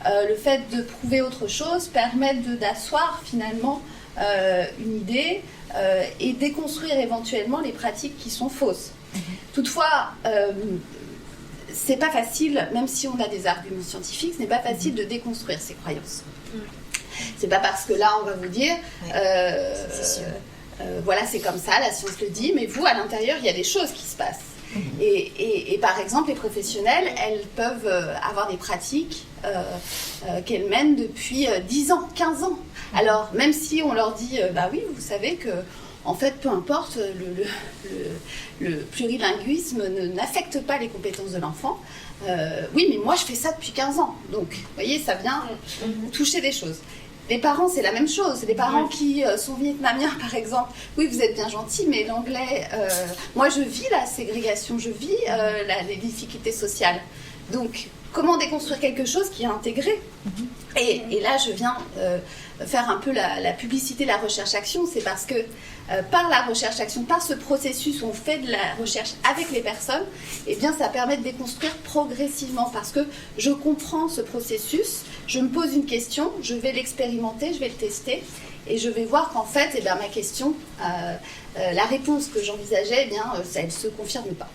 le fait de prouver autre chose permet d'asseoir finalement une idée et déconstruire éventuellement les pratiques qui sont fausses. Toutefois, c'est pas facile, même si on a des arguments scientifiques, ce n'est pas facile de déconstruire ces croyances. C'est pas parce que là on va vous dire voilà, c'est comme ça, la science le dit, mais vous à l'intérieur il y a des choses qui se passent. Et par exemple, les professionnelles, elles peuvent avoir des pratiques qu'elles mènent depuis 10 ans, 15 ans. Alors, même si on leur dit, bah oui, vous savez que, en fait, peu importe, le plurilinguisme n'affecte pas les compétences de l'enfant. Oui, mais moi, je fais ça depuis 15 ans. Donc, vous voyez, ça vient toucher des choses. Les parents, c'est la même chose. Les parents qui sont vietnamiens, par exemple, oui, vous êtes bien gentils, mais l'anglais, moi, je vis la ségrégation, je vis les difficultés sociales. Donc, comment déconstruire quelque chose qui est intégré ? Et là, je viens faire un peu la publicité, la recherche-action. C'est parce que par la recherche-action, par ce processus où on fait de la recherche avec les personnes, eh bien, ça permet de déconstruire progressivement. Parce que je comprends ce processus, je me pose une question, je vais l'expérimenter, je vais le tester, et je vais voir qu'en fait, eh bien, ma question, la réponse que j'envisageais, eh bien, elle ne se confirme pas.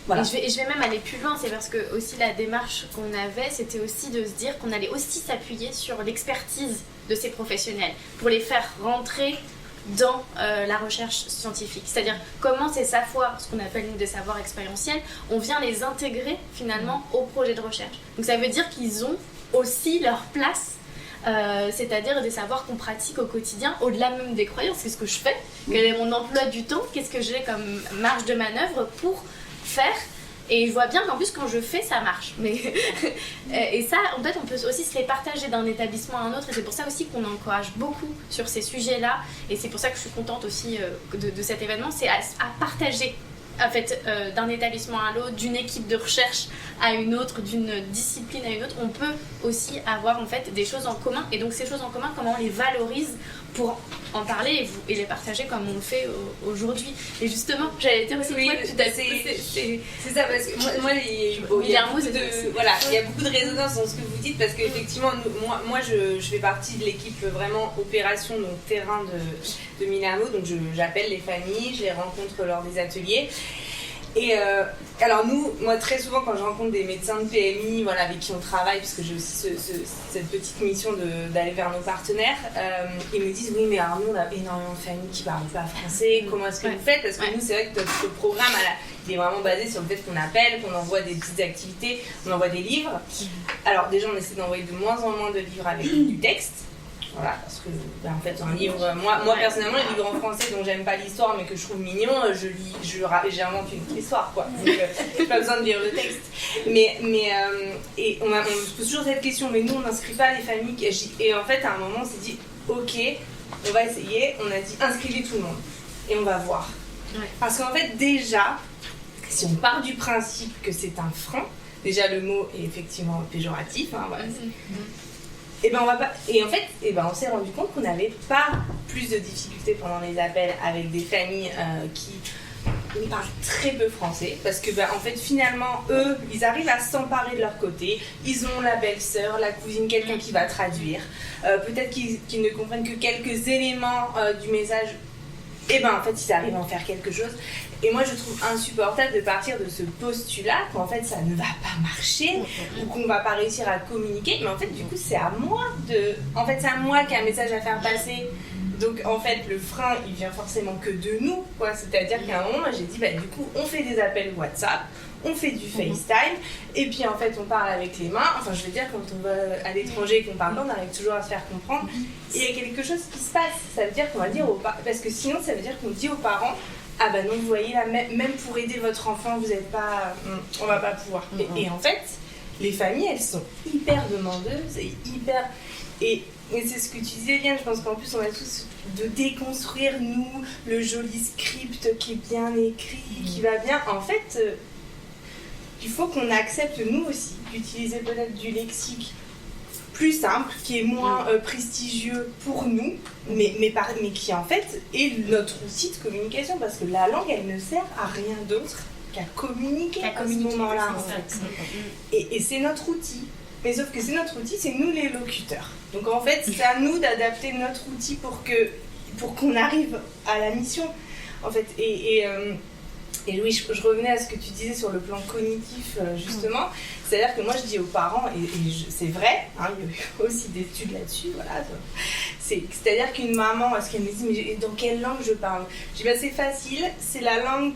Voilà. Et je vais même aller plus loin, c'est parce que aussi la démarche qu'on avait, c'était aussi de se dire qu'on allait aussi s'appuyer sur l'expertise de ces professionnels pour les faire rentrer dans la recherche scientifique. C'est-à-dire comment ces savoirs, ce qu'on appelle nous des savoirs expérientiels, on vient les intégrer finalement au projet de recherche. Donc ça veut dire qu'ils ont aussi leur place, c'est-à-dire des savoirs qu'on pratique au quotidien, au-delà même des croyances. Qu'est-ce que je fais ? Quel est mon emploi du temps ? Qu'est-ce que j'ai comme marge de manœuvre pour faire? Et je vois bien qu'en plus quand je fais ça marche, mais et ça en fait on peut aussi se les partager d'un établissement à un autre, et c'est pour ça aussi qu'on encourage beaucoup sur ces sujets là, et c'est pour ça que je suis contente aussi de cet événement, c'est à partager en fait d'un établissement à l'autre, d'une équipe de recherche à une autre, d'une discipline à une autre. On peut aussi avoir en fait des choses en commun, et donc ces choses en commun, comment on les valorise pour en parler et les partager comme on le fait aujourd'hui. Et justement, j'allais dire aussi, c'est ça, parce que moi il y a beaucoup de résonance dans ce que vous dites, parce qu'effectivement, moi je fais partie de l'équipe vraiment opération, donc terrain de Milano, donc j'appelle les familles, je les rencontre lors des ateliers. Et alors moi très souvent quand je rencontre des médecins de PMI voilà, avec qui on travaille, parce que j'ai aussi cette petite mission d'aller vers nos partenaires, ils me disent oui mais alors nous on a énormément de familles qui parlent pas français, comment est-ce que vous faites? Parce que nous c'est vrai que notre programme il est vraiment basé sur le fait qu'on appelle, qu'on envoie des petites activités, on envoie des livres. Alors déjà on essaie d'envoyer de moins en moins de livres avec du texte. Voilà, parce que en fait un livre, moi personnellement les livres en français dont j'aime pas l'histoire mais que je trouve mignon, j'invente une autre histoire quoi, donc j'ai pas besoin de lire le texte. Et on se pose toujours cette question, mais nous on n'inscrit pas les familles, et en fait à un moment on s'est dit ok, on va essayer, on a dit inscrivez tout le monde et on va voir. Parce qu'en fait déjà, si on part du principe que c'est un frein, déjà le mot est effectivement péjoratif, hein, voilà. Et ben on va pas. Et en fait, on s'est rendu compte qu'on n'avait pas plus de difficultés pendant les appels avec des familles qui parlent très peu français, parce que en fait finalement eux, ils arrivent à s'emparer de leur côté. Ils ont la belle-sœur, la cousine, quelqu'un qui va traduire. Peut-être qu'ils ne comprennent que quelques éléments du message. Et en fait ils arrivent à en faire quelque chose. Et moi je trouve insupportable de partir de ce postulat qu'en fait ça ne va pas marcher ou qu'on va pas réussir à communiquer, mais en fait du coup c'est à moi qui a un message à faire passer. Donc en fait le frein il vient forcément que de nous quoi. C'est-à-dire qu'à un moment moi j'ai dit du coup on fait des appels WhatsApp, on fait du FaceTime et puis en fait on parle avec les mains, enfin je veux dire quand on va à l'étranger et qu'on parle pas on arrive toujours à se faire comprendre et il y a quelque chose qui se passe. Ça veut dire qu'on va dire aux parents, parce que sinon ça veut dire qu'on dit aux parents non vous voyez là même pour aider votre enfant vous êtes pas, on va pas pouvoir. Et en fait les familles elles sont hyper demandeuses et c'est ce que tu disais bien, je pense qu'en plus on a tous de déconstruire nous le joli script qui est bien écrit, qui va bien. En fait il faut qu'on accepte nous aussi d'utiliser peut-être du lexique plus simple, qui est moins prestigieux pour nous, mais qui en fait est notre outil de communication, parce que la langue elle ne sert à rien d'autre qu'à communiquer à ce moment-là en fait. Et c'est notre outil. Mais sauf que c'est notre outil, c'est nous les locuteurs. Donc en fait, c'est à nous d'adapter notre outil pour qu'on arrive à la mission. En fait, et Louis, je revenais à ce que tu disais sur le plan cognitif, justement. C'est-à-dire que moi, je dis aux parents, c'est vrai, hein, il y a eu aussi des études là-dessus, voilà. C'est-à-dire qu'une maman, est-ce qu'elle me dit, mais dans quelle langue je parle? Je dis, c'est facile, c'est la langue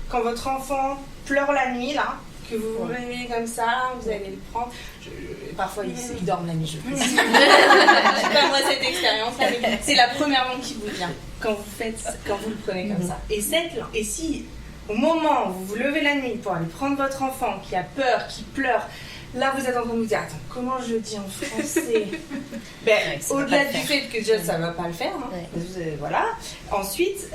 quand votre enfant pleure la nuit, là, que vous vous réveillez comme ça, vous allez le prendre. Parfois, ils dorment la nuit, je précise. Je n'ai pas moi cette expérience-là, mais c'est la première langue qui vous vient quand vous le prenez comme ça. Et cette langue, et si au moment où vous vous levez la nuit pour aller prendre votre enfant qui a peur, qui pleure, là vous êtes en train de vous dire attends, comment je le dis en français? Au-delà du fait que déjà ça ne va pas le faire, hein, voilà. Ensuite,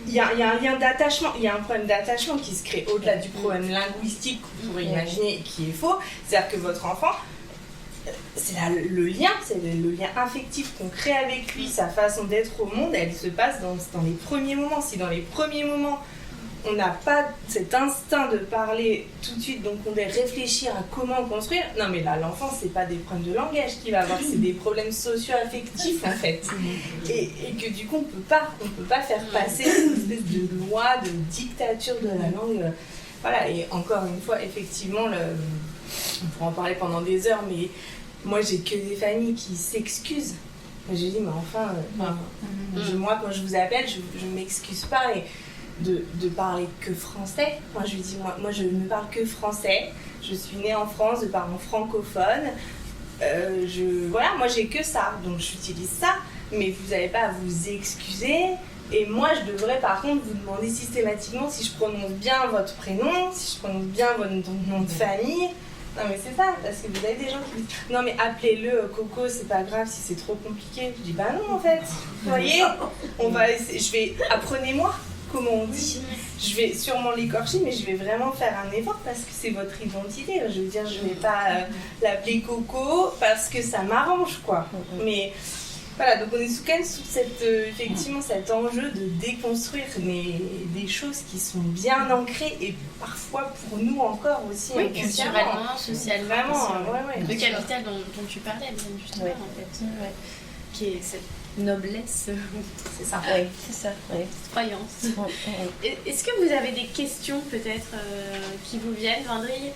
il y a un lien d'attachement, il y a un problème d'attachement qui se crée au-delà du problème linguistique que vous pourrez imaginer qui est faux. C'est-à-dire que votre enfant, c'est le lien affectif qu'on crée avec lui, sa façon d'être au monde, elle se passe dans les premiers moments. Si dans les premiers moments, on n'a pas cet instinct de parler tout de suite, donc on doit réfléchir à comment construire. Non mais là, l'enfant, c'est pas des problèmes de langage qu'il va avoir, c'est des problèmes socio-affectifs en fait. Et que du coup, on peut pas faire passer une espèce de loi, de dictature de la langue. Voilà, et encore une fois, effectivement, on pourra en parler pendant des heures, mais moi, j'ai que des familles qui s'excusent. J'ai dit, mais enfin, moi, quand je vous appelle, je m'excuse pas. Et de parler que français. Moi je lui dis, moi je ne parle que français, je suis née en France de parents francophones, moi j'ai que ça, donc j'utilise ça, mais vous n'avez pas à vous excuser. Et moi je devrais par contre vous demander systématiquement si je prononce bien votre prénom, si je prononce bien votre nom de famille. Non mais c'est ça, parce que vous avez des gens qui disent non mais appelez-le Coco, c'est pas grave si c'est trop compliqué. Je dis non en fait, vous voyez, apprenez-moi comment on dit. Je vais sûrement l'écorcher, mais je vais vraiment faire un effort parce que c'est votre identité. Je veux dire, je vais pas l'appeler Coco parce que ça m'arrange quoi. Mais voilà, donc on est quand même sous effectivement cet enjeu de déconstruire des choses qui sont bien ancrées et parfois pour nous encore aussi. Oui, culturellement, socialement. Vraiment, le capital dont tu parlais, bien justement, en fait. Qui est noblesse, c'est ça, Oui, c'est ça. Oui. croyance. Est-ce que vous avez des questions peut-être qui vous viennent, Vendry?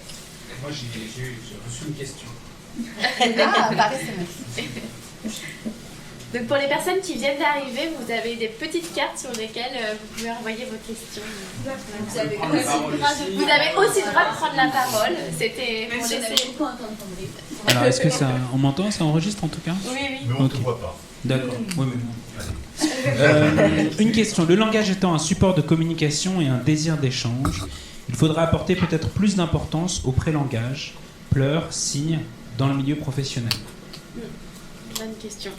Moi, j'ai reçu une question. Ah, pareil, c'est bon. Donc pour les personnes qui viennent d'arriver, vous avez des petites cartes sur lesquelles vous pouvez envoyer vos questions. Vous avez aussi le droit de prendre la parole. C'était pour laisser... Alors, est-ce que on m'entend? Ça enregistre en tout cas? Oui, oui. Mais on ne te voit pas. D'accord. Oui, mais bon. Une question. Le langage étant un support de communication et un désir d'échange, il faudra apporter peut-être plus d'importance au pré-langage, pleurs, signes, dans le milieu professionnel. Bonne question.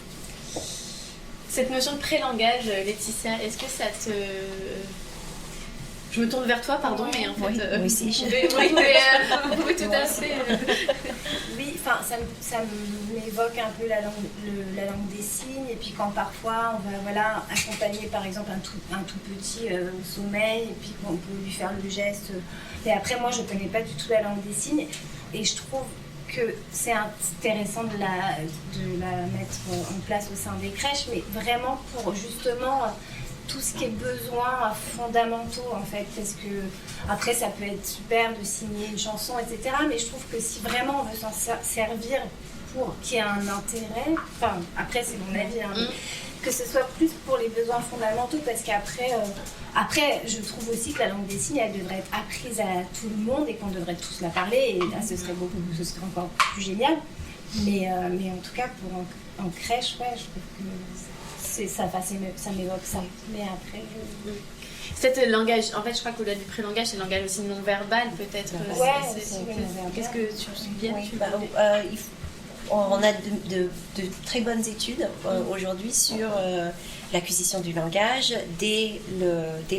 Cette notion de pré-langage, Laetitia, est-ce que ça te... Je me tourne vers toi, pardon, mais en fait... Oui, aussi. Vous pouvez tout à fait... Oui, enfin, ça m'évoque un peu la langue des signes, et puis quand parfois on va accompagner par exemple un tout petit au sommeil, et puis on peut lui faire le geste. Et après, moi, je ne connais pas du tout la langue des signes, et je trouve que c'est intéressant de la mettre en place au sein des crèches, mais vraiment pour justement tout ce qui est besoins fondamentaux en fait, parce que après ça peut être super de signer une chanson, etc. Mais je trouve que si vraiment on veut s'en servir pour qu'il y ait un intérêt, enfin après c'est mon avis, hein, que ce soit plus pour les besoins fondamentaux, parce qu'après après je trouve aussi que la langue des signes elle devrait être apprise à tout le monde et qu'on devrait tous la parler, et là ce serait encore plus génial, mais en tout cas en crèche, ouais, je trouve que ça m'évoque ça, mais après Cet langage, en fait je crois qu'au-delà du pré-langage, c'est le langage aussi non-verbal peut-être. Qu'est-ce que tu viens On a de très bonnes études aujourd'hui sur l'acquisition du langage dès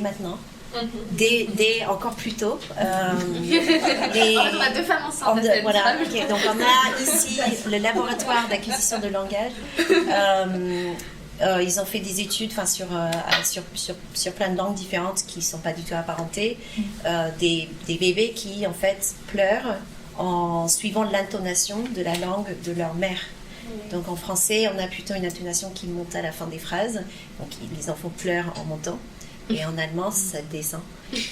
maintenant, dès encore plus tôt. On a deux femmes enceintes. Voilà, okay. Donc on a ici le laboratoire d'acquisition de langage. Ils ont fait des études sur plein de langues différentes qui ne sont pas du tout apparentées. Des bébés qui en fait pleurent en suivant l'intonation de la langue de leur mère. Donc en français, on a plutôt une intonation qui monte à la fin des phrases. Donc les enfants pleurent en montant. Et en allemand, ça descend.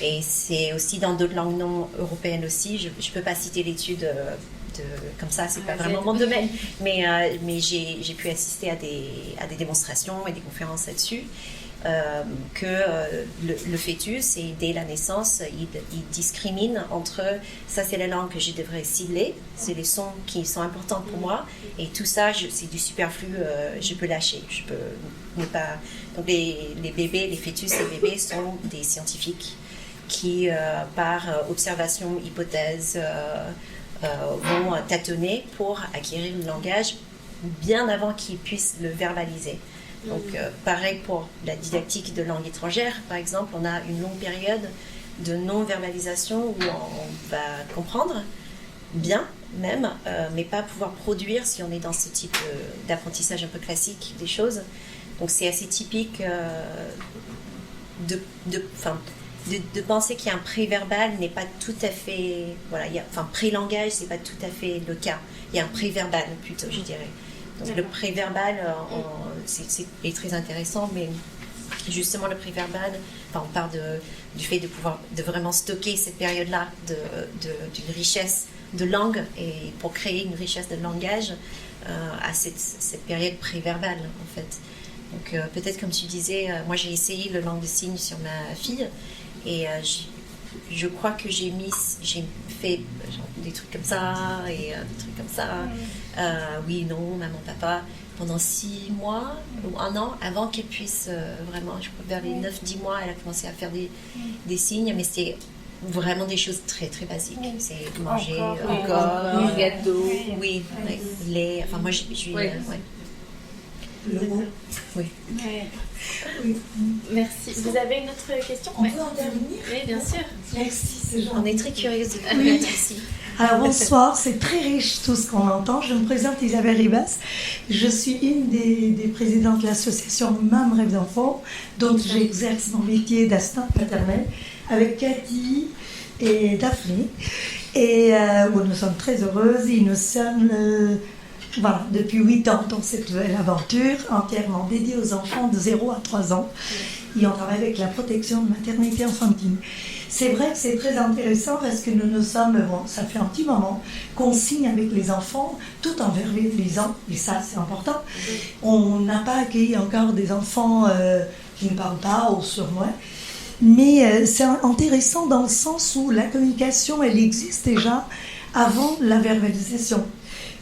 Et c'est aussi dans d'autres langues non européennes aussi. Je ne peux pas citer l'étude comme ça, c'est pas vraiment mon domaine. Mais j'ai pu assister à des démonstrations et des conférences là-dessus. Le fœtus, et dès la naissance, il discrimine entre ça c'est la langue que je devrais cibler, c'est les sons qui sont importants pour moi, et tout ça c'est du superflu, je peux lâcher, je peux ne pas. Donc les bébés, les fœtus et les bébés sont des scientifiques qui par observation, hypothèse vont tâtonner pour acquérir le langage bien avant qu'ils puissent le verbaliser. Donc, pareil pour la didactique de langue étrangère, par exemple, on a une longue période de non-verbalisation où on va comprendre bien, même, mais pas pouvoir produire si on est dans ce type d'apprentissage un peu classique des choses. Donc, c'est assez typique de penser qu'il y a un pré-verbal n'est pas tout à fait... Voilà, pré-langage, c'est pas tout à fait le cas. Il y a un pré-verbal, plutôt, je dirais. Donc le pré-verbal est très intéressant, mais justement le pré-verbal, on parle du fait de vraiment stocker cette période-là d'une richesse de langue, et pour créer une richesse de langage à cette période pré-verbale en fait. Donc peut-être comme tu disais, moi j'ai essayé le langue de signes sur ma fille, et je crois que j'ai fait des trucs comme ça et des trucs comme ça. Oui, non, maman, papa, pendant 6 mois ou 1 an, avant qu'elle puisse vraiment, je crois vers les 9-10 mois, elle a commencé à faire des signes, mais c'était vraiment des choses très très basiques. C'est manger, encore, gâteau, oui, lait, enfin moi je suis... Oui. Merci. Vous avez une autre question? On peut intervenir? Oui, bien sûr. Merci, c'est gentil. On est très curieuse de vous mettre ici. Alors bonsoir, c'est très riche tout ce qu'on entend. Je me présente Isabelle Ribas. Je suis une des présidentes de l'association Maman Rêve d'enfant, dont j'exerce mon métier d'assistante maternelle avec Cathy et Daphné. Et nous sommes très heureuses. Et nous sommes Voilà, depuis 8 ans dans cette nouvelle aventure entièrement dédiée aux enfants de 0 à 3 ans. Et on travaille avec la protection de maternité enfantine. C'est vrai que c'est très intéressant parce que nous sommes, bon, ça fait un petit moment qu'on signe avec les enfants tout en verbalisant, et ça c'est important. On n'a pas accueilli encore des enfants qui ne parlent pas ou sourds-muets, mais c'est intéressant dans le sens où la communication, elle existe déjà avant la verbalisation.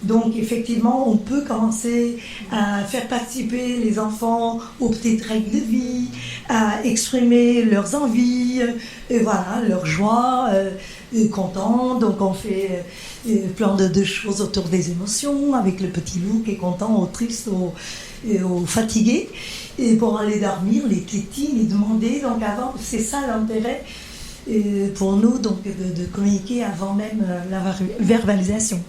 Donc effectivement, on peut commencer à faire participer les enfants aux petites règles de vie, à exprimer leurs envies, et voilà, leur joie, content. Donc on fait plein de choses autour des émotions, avec le petit loup qui est content, au triste, au fatigué, et pour aller dormir, les tétines, les demander. Donc avant, c'est ça l'intérêt pour nous, donc de communiquer avant même la verbalisation.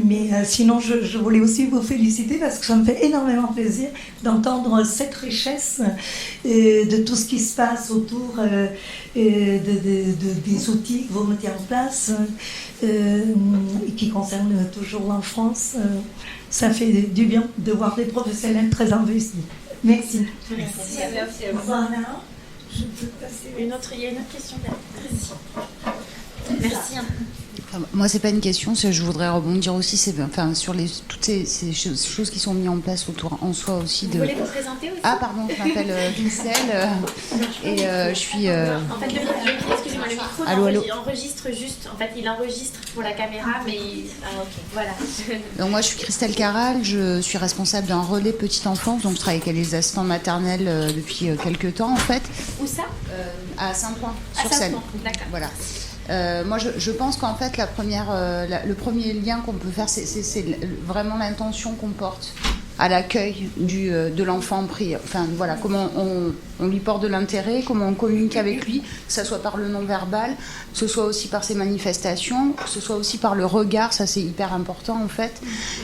Mais sinon, je voulais aussi vous féliciter parce que ça me fait énormément plaisir d'entendre cette richesse de tout ce qui se passe autour des outils que vous mettez en place qui concernent toujours l'enfance. Ça fait du bien de voir des professionnels très investis. Merci. Merci. Voilà. Je peux passer. Il y a une autre question derrière. Merci. Moi, c'est pas une question, je voudrais rebondir aussi sur toutes ces choses qui sont mises en place autour en soi aussi. Vous voulez vous présenter aussi? Ah, pardon, je m'appelle Christelle et je suis. En fait, excusez-moi, le micro allô. Il enregistre juste. En fait, il enregistre pour la caméra, mais voilà. Donc moi, je suis Christelle Caral, je suis responsable d'un relais petite enfance, donc je travaille avec les assistants maternels depuis quelques temps en fait. Où ça? À Saint-Ouen-sur-Seine. D'accord. Voilà. Moi, je pense qu'en fait, le premier lien qu'on peut faire, c'est vraiment l'intention qu'on porte à l'accueil de l'enfant pris. Enfin, voilà, comment on lui porte de l'intérêt, comment on communique avec lui, que ce soit par le non-verbal, que ce soit aussi par ses manifestations, que ce soit aussi par le regard, ça c'est hyper important en fait.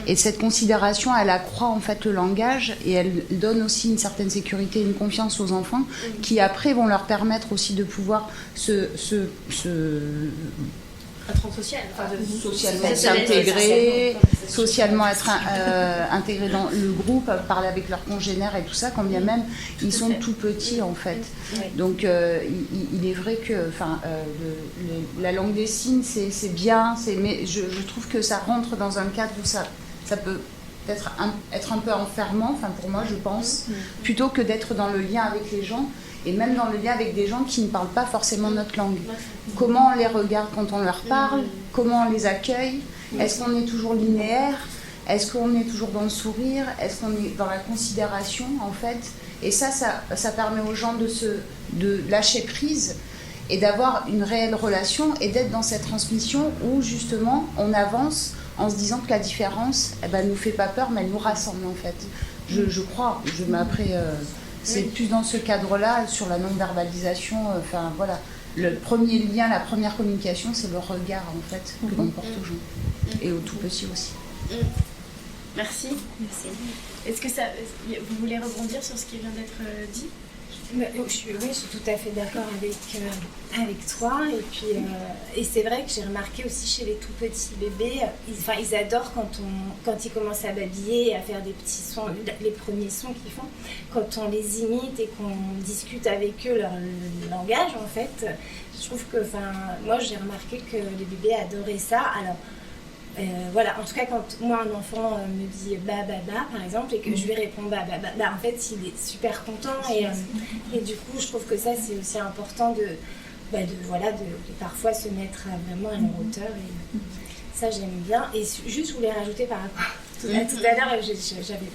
Et cette considération, elle accroît en fait le langage et elle donne aussi une certaine sécurité, une confiance aux enfants qui après vont leur permettre aussi de pouvoir socialement s'intégrer, socialement être intégrés dans le groupe, parler avec leurs congénères et tout ça, quand bien même ils sont tout petits en fait. Donc il est vrai que la langue des signes c'est bien, mais je trouve que ça rentre dans un cadre où ça peut être un peu enfermant, enfin pour moi je pense, plutôt que d'être dans le lien avec les gens. Et même dans le lien avec des gens qui ne parlent pas forcément notre langue. Comment on les regarde quand on leur parle? Comment on les accueille? Est-ce qu'on est toujours linéaire? Est-ce qu'on est toujours dans le sourire? Est-ce qu'on est dans la considération, en fait? Et ça permet aux gens de lâcher prise et d'avoir une réelle relation et d'être dans cette transmission où, justement, on avance en se disant que la différence, nous fait pas peur, mais elle nous rassemble, en fait. Je crois. C'est plus dans ce cadre-là, sur la non-verbalisation, voilà. Le premier lien, la première communication, c'est le regard, en fait, que l'on porte aux gens. Et aux tout petits aussi. Merci. Est-ce que vous voulez rebondir sur ce qui vient d'être dit? Je suis tout à fait d'accord avec toi. Et c'est vrai que j'ai remarqué aussi chez les tout petits bébés, ils adorent quand ils commencent à babiller et à faire des petits sons, les premiers sons qu'ils font. Quand on les imite et qu'on discute avec eux leur langage, en fait, je trouve que, moi j'ai remarqué que les bébés adoraient ça. Alors, voilà, en tout cas, quand moi un enfant me dit ba ba ba par exemple et que je lui réponds ba ba ba, en fait il est super content et du coup je trouve que ça c'est aussi important de parfois se mettre vraiment à leur hauteur et ça j'aime bien. Et juste je voulais rajouter par rapport tout à l'heure, j'avais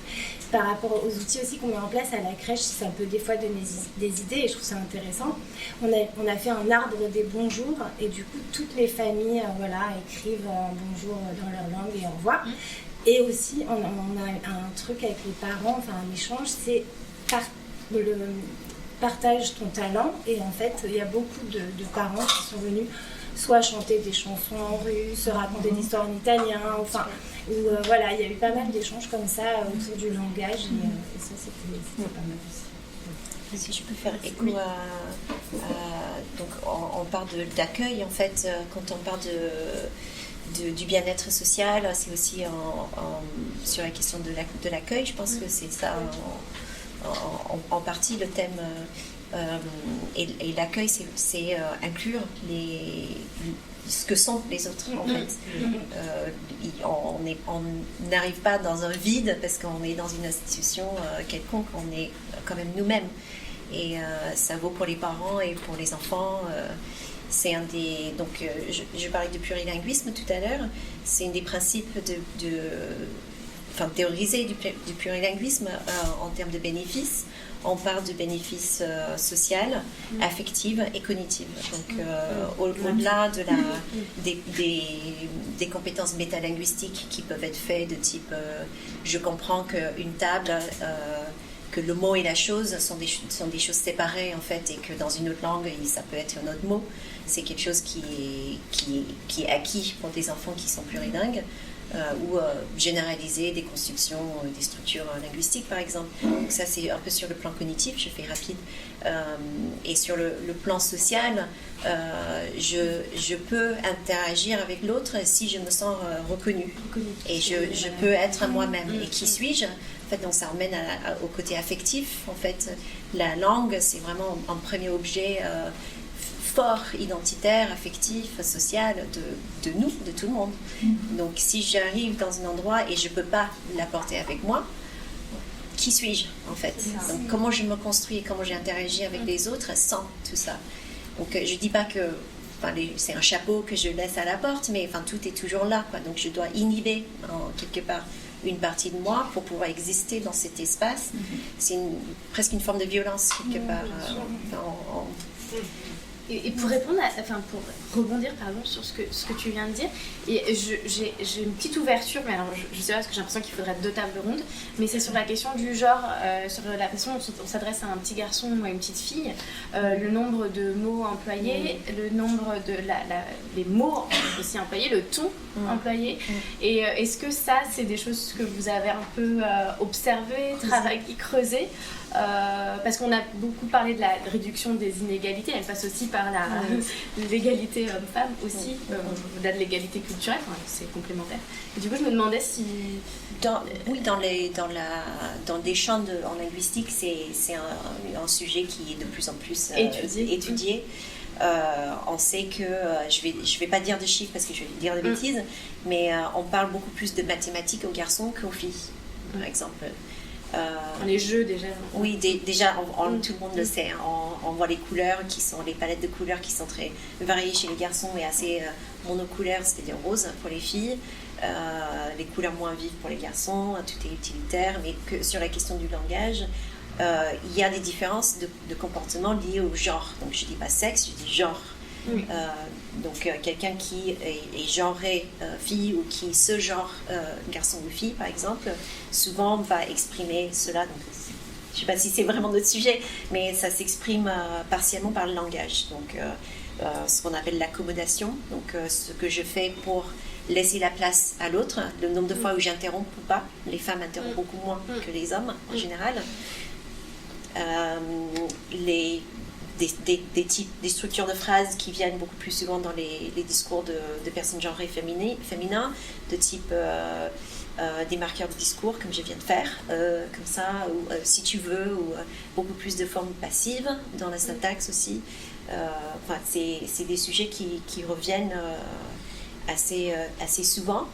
par rapport aux outils aussi qu'on met en place à la crèche, ça peut des fois donner des idées et je trouve ça intéressant. On a fait un arbre des bonjours et du coup toutes les familles écrivent bonjour dans leur langue et au revoir. Et aussi on a un truc avec les parents, un échange, c'est partage ton talent. Et en fait il y a beaucoup de parents qui sont venus soit chanter des chansons en russe, raconter des histoires en italien, voilà, il y a eu pas mal d'échanges comme ça autour du langage et ça c'était pas mal aussi. Si je peux faire écho donc on parle d'accueil en fait, quand on parle du bien-être social, c'est aussi sur la question de l'accueil. Je pense que c'est ça en partie le thème. Et l'accueil, c'est inclure ce que sont les autres, en fait. On n'arrive pas dans un vide parce qu'on est dans une institution quelconque, on est quand même nous-mêmes. Et ça vaut pour les parents et pour les enfants. C'est un des... Donc, je parlais de plurilinguisme tout à l'heure. C'est un des principes théorisés du plurilinguisme en termes de bénéfices. On parle de bénéfices social, affectifs et cognitifs. Donc, au-delà des compétences métalinguistiques qui peuvent être faites de type je comprends qu'une table, que le mot et la chose sont des choses séparées en fait, et que dans une autre langue, ça peut être un autre mot. C'est quelque chose qui est acquis pour des enfants qui sont plurilingues. Ou généraliser des constructions, des structures linguistiques par exemple. Donc ça c'est un peu sur le plan cognitif, je fais rapide. Et sur le plan social, je peux interagir avec l'autre si je me sens reconnue. Et je peux être moi-même. Et qui suis-je ? En fait, donc ça emmène au côté affectif. En fait, la langue, c'est vraiment un premier objet fort, identitaire, affectif, social de nous, de tout le monde. Donc si j'arrive dans un endroit et je ne peux pas l'apporter avec moi, qui suis-je en fait ? Donc comment je me construis et comment j'interagis avec les autres sans tout ça. Donc je ne dis pas que c'est un chapeau que je laisse à la porte, mais tout est toujours là, quoi. Donc je dois inhiber quelque part une partie de moi pour pouvoir exister dans cet espace. C'est presque une forme de violence quelque part. Et pour répondre, pour rebondir sur ce que tu viens de dire, et j'ai une petite ouverture, mais alors je sais pas parce que j'ai l'impression qu'il faudrait 2 tables rondes, mais c'est sur la question du genre, sur la façon dont on s'adresse à un petit garçon ou à une petite fille, le nombre de mots employés, le nombre de les mots aussi employés, le ton employé. Et est-ce que ça, c'est des choses que vous avez un peu observées, travaillées, creusées? Parce qu'on a beaucoup parlé de la réduction des inégalités, elle passe aussi par l'égalité homme-femme aussi, au-delà de l'égalité culturelle, c'est complémentaire. Et du coup, je me demandais si... Dans des champs en linguistique, c'est un sujet qui est de plus en plus étudié. On sait que, je vais pas dire de chiffres parce que je vais dire des bêtises, mais on parle beaucoup plus de mathématiques aux garçons qu'aux filles, par exemple. Les jeux déjà. Oui, déjà, tout le monde le sait. On voit les couleurs les palettes de couleurs qui sont très variées chez les garçons et assez monocouleurs, c'est-à-dire rose pour les filles. Les couleurs moins vives pour les garçons, tout est utilitaire. Mais que sur la question du langage, il y a des différences de comportement liées au genre. Donc je dis pas sexe, je dis genre. Donc quelqu'un qui est genré fille ou qui se genre garçon ou fille par exemple, souvent va exprimer cela. Donc, je ne sais pas si c'est vraiment notre sujet, mais ça s'exprime partiellement par le langage. Donc ce qu'on appelle l'accommodation, donc ce que je fais pour laisser la place à l'autre, le nombre de fois où j'interromps ou pas. Les femmes interrompent beaucoup moins que les hommes en général. Des structures de phrases qui viennent beaucoup plus souvent dans les discours de personnes genrées féminins, de type des marqueurs de discours, comme je viens de faire, comme ça, ou si tu veux, ou beaucoup plus de formes passives dans la syntaxe aussi. C'est des sujets qui reviennent assez souvent.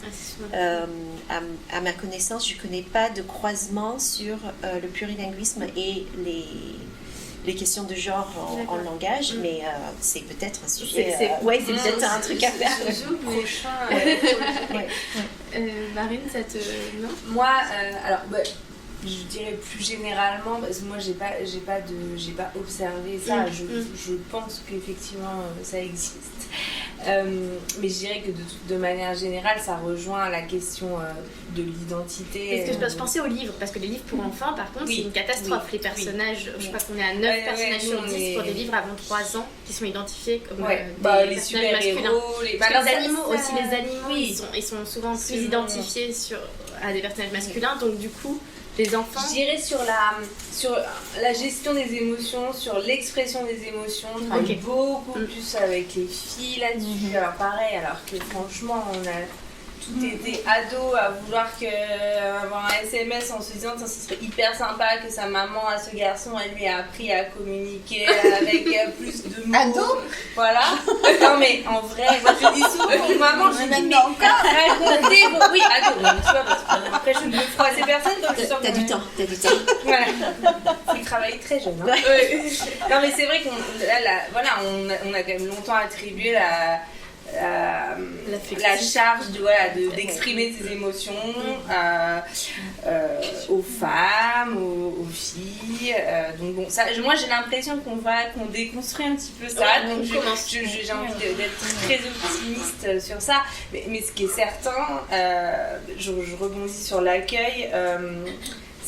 À ma connaissance, je ne connais pas de croisement sur le plurilinguisme et les questions de genre en langage, mais c'est peut-être un sujet. C'est peut-être un truc à faire. Marine, non ? Moi, je dirais plus généralement, parce que moi j'ai pas observé ça. Je pense qu'effectivement ça existe. Mais je dirais que de manière générale, ça rejoint la question de l'identité. Est-ce que je pensais aux livres ? Parce que les livres pour enfants, par contre, c'est une catastrophe. Les personnages, je crois qu'on est à 9 personnages sur 10 pour des livres avant 3 ans qui sont identifiés comme des les super-héros, les animaux aussi, les animaux, ils sont souvent plus identifiés à des personnages masculins. Donc du coup, les enfants. Je dirais sur la gestion des émotions, sur l'expression des émotions, on travaille beaucoup plus avec les filles là-dessus. Alors pareil, alors que franchement, on a tout été ado à vouloir avoir un SMS en se disant que ce serait hyper sympa que sa maman à ce garçon, elle lui a appris à communiquer avec plus de mots. Ado ? Voilà. Non mais en vrai, moi je dis souvent aux mamans, je dis mais racontez vos... Oui, ado, mais tu vois, parce que après je ne le ferai à ces personnes comme je sens T'as du temps. Voilà. Faut travailler très jeune. Hein. Non mais c'est vrai qu'on a quand même longtemps attribué la charge d'exprimer ses émotions aux femmes, aux filles. Donc bon, ça, moi j'ai l'impression qu'on déconstruit un petit peu ça. Donc j'ai envie d'être très optimiste sur ça. Mais ce qui est certain, je rebondis sur l'accueil.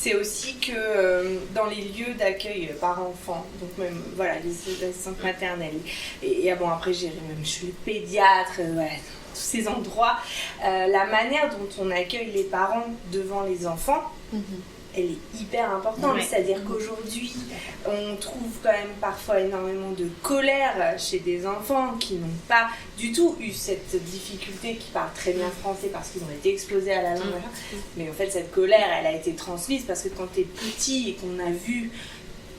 C'est aussi que dans les lieux d'accueil par enfants, donc même voilà, les assistantes maternelles, et bon après je suis pédiatre, voilà, tous ces endroits, la manière dont on accueille les parents devant les enfants, elle est hyper importante. C'est-à-dire qu'aujourd'hui, on trouve quand même parfois énormément de colère chez des enfants qui n'ont pas du tout eu cette difficulté, qui parlent très bien français parce qu'ils ont été exposés à la langue. Mais en fait, cette colère, elle a été transmise parce que quand t'es petit et qu'on a vu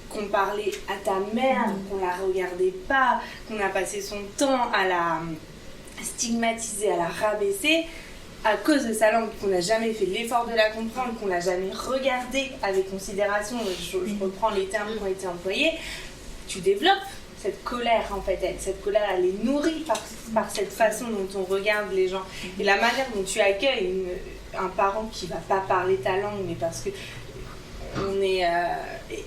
qu'on parlait à ta mère, qu'on la regardait pas, qu'on a passé son temps à la stigmatiser, à la rabaisser, à cause de sa langue, qu'on n'a jamais fait l'effort de la comprendre, qu'on n'a jamais regardé avec considération, je reprends les termes qui ont été employés, tu développes cette colère en fait. Cette colère, elle est nourrie par cette façon dont on regarde les gens. Et la manière dont tu accueilles un parent qui va pas parler ta langue, mais parce que on est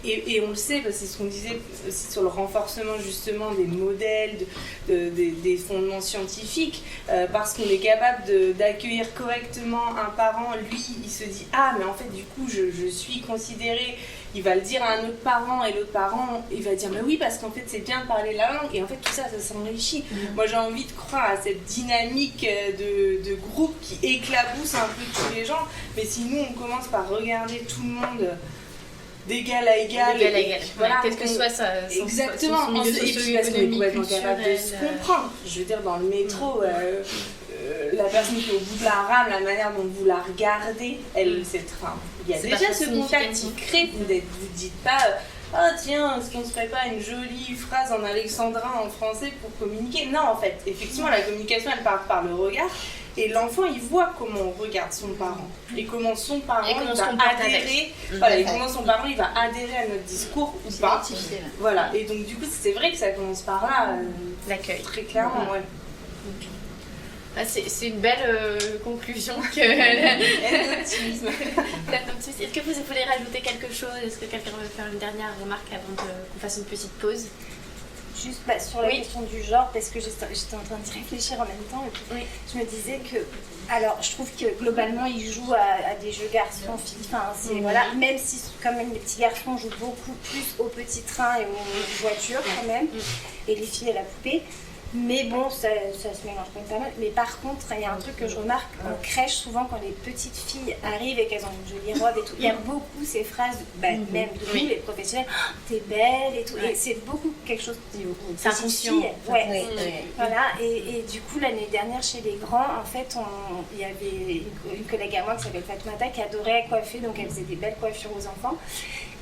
et on le sait, parce que c'est ce qu'on disait aussi sur le renforcement justement des modèles, des fondements scientifiques, parce qu'on est capable d'accueillir correctement un parent. Lui, il se dit ah mais en fait du coup je suis considéré. Il va le dire à un autre parent et l'autre parent il va dire mais oui parce qu'en fait c'est bien de parler la langue, et en fait tout ça s'enrichit. Moi j'ai envie de croire à cette dynamique de groupe qui éclabousse un peu tous les gens, mais si nous on commence par regarder tout le monde d'égal à égal, voilà, quel que soit ça, exactement, son milieu et puis parce qu'on est complètement capable de se culturel, comprendre. Je veux dire, dans le métro, la personne qui est au bout de la rame, la manière dont vous la regardez, il y a déjà ce contact qui crée. Vous dites pas ah tiens, est-ce qu'on se ferait pas une jolie phrase en alexandrin en français pour communiquer? Non, en fait, effectivement, la communication elle part par le regard. Et l'enfant, il voit comment on regarde son parent et comment son parent va adhérer. Voilà, et comment son parent il va adhérer à notre discours ou pas. Voilà. Et donc du coup, c'est vrai que ça commence par là, l'accueil. Très clairement, ouais. Ah, c'est une belle conclusion que l'optimisme. Est-ce que vous voulez rajouter quelque chose? Est-ce que quelqu'un veut faire une dernière remarque avant qu'on fasse une petite pause? Juste sur la question du genre, parce que j'étais en train d'y réfléchir en même temps, et puis je me disais que, alors je trouve que globalement ils jouent à des jeux garçons-filles, enfin, voilà, même si quand même les petits garçons jouent beaucoup plus aux petits trains et aux voitures quand même, et les filles à la poupée. Mais bon, ça se mélange quand même pas mal. Mais par contre, il y a un truc que je remarque en crèche, souvent quand les petites filles arrivent et qu'elles ont une jolie robe et tout, il y a beaucoup ces phrases, même de nous, les professionnels, oh, t'es belle et tout. Et c'est beaucoup quelque chose qui c'est inconscient. Voilà, et du coup, l'année dernière, chez les grands, en fait, il y avait une collègue à moi qui s'appelle Fatoumata qui adorait coiffer, donc elle faisait des belles coiffures aux enfants.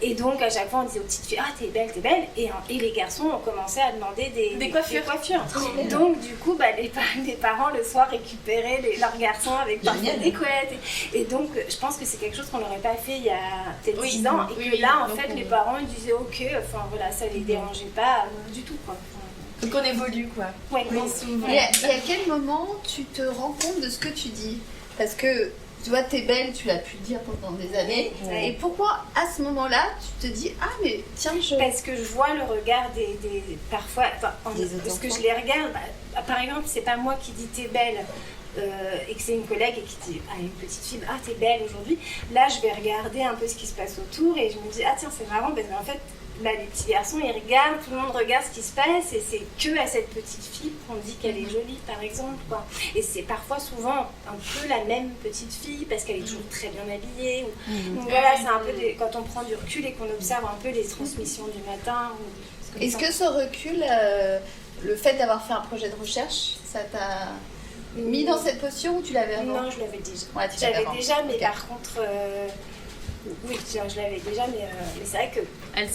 Et donc, à chaque fois, on disait aux petites filles, ah, t'es belle. Et les garçons ont commencé à demander des coiffures. Donc, du coup, les parents, le soir, récupéraient leurs garçons avec des couettes. Et donc, je pense que c'est quelque chose qu'on n'aurait pas fait il y a peut-être 10 ans. Et que là, en fait, les parents, ils disaient, ok, enfin, voilà, ça les dérangeait pas du tout, quoi. Donc, on évolue, quoi. Ouais, Et à quel moment tu te rends compte de ce que tu dis? Parce que tu vois, t'es belle, tu l'as pu dire pendant des années. Et pourquoi, à ce moment-là, tu te dis, ah, mais tiens, Parce que je vois le regard parfois, parce que je les regarde, par exemple, c'est pas moi qui dis t'es belle, et que c'est une collègue et qui dit à une petite fille, ah, t'es belle aujourd'hui. Là, je vais regarder un peu ce qui se passe autour et je me dis, ah, tiens, c'est marrant, parce qu'en fait, les petits garçons, ils regardent, tout le monde regarde ce qui se passe et c'est que à cette petite fille qu'on dit qu'elle est jolie, par exemple, quoi. Et c'est parfois souvent un peu la même petite fille parce qu'elle est toujours très bien habillée. Donc voilà, c'est un peu quand on prend du recul et qu'on observe un peu les transmissions du matin. Est-ce que ce recul, le fait d'avoir fait un projet de recherche, ça t'a mis dans cette posture ou tu l'avais avant? Non, je l'avais déjà. Ouais, tu l'avais avant. Déjà, mais Ok. par contre, oui, je l'avais déjà, mais c'est vrai que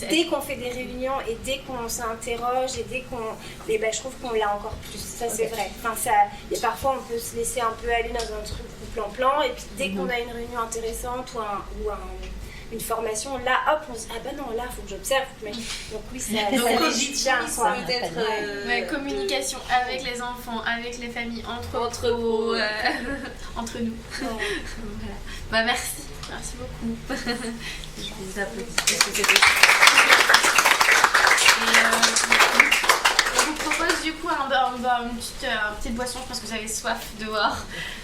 dès qu'on fait des réunions et dès qu'on s'interroge et dès qu'on, je trouve qu'on l'a encore plus. Ça, c'est vrai. Enfin, et parfois, on peut se laisser un peu aller dans un truc plan-plan, et puis dès qu'on a une réunion intéressante ou une formation, là, hop, on se dit, ah ben non, là, il faut que j'observe. Donc oui, ça légitime, quoi. Peut-être communication avec les enfants, avec les familles, entre nous. Entre nous. Voilà. Bah, merci beaucoup. Je vous applaudis. Je vous propose du coup une petite boisson, je pense que vous avez soif dehors,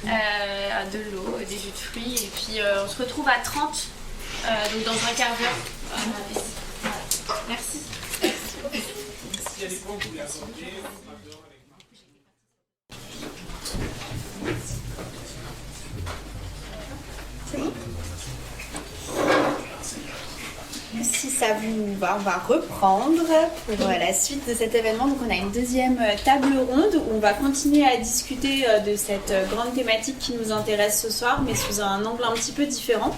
de l'eau, des jus de fruits, et puis on se retrouve à 30. Donc dans un quart d'heure. Merci. S'il y a des points que vous voulez aborder, Si ça vous va, on va reprendre pour la suite de cet événement. Donc on a une deuxième table ronde où on va continuer à discuter de cette grande thématique qui nous intéresse ce soir, mais sous un angle un petit peu différent.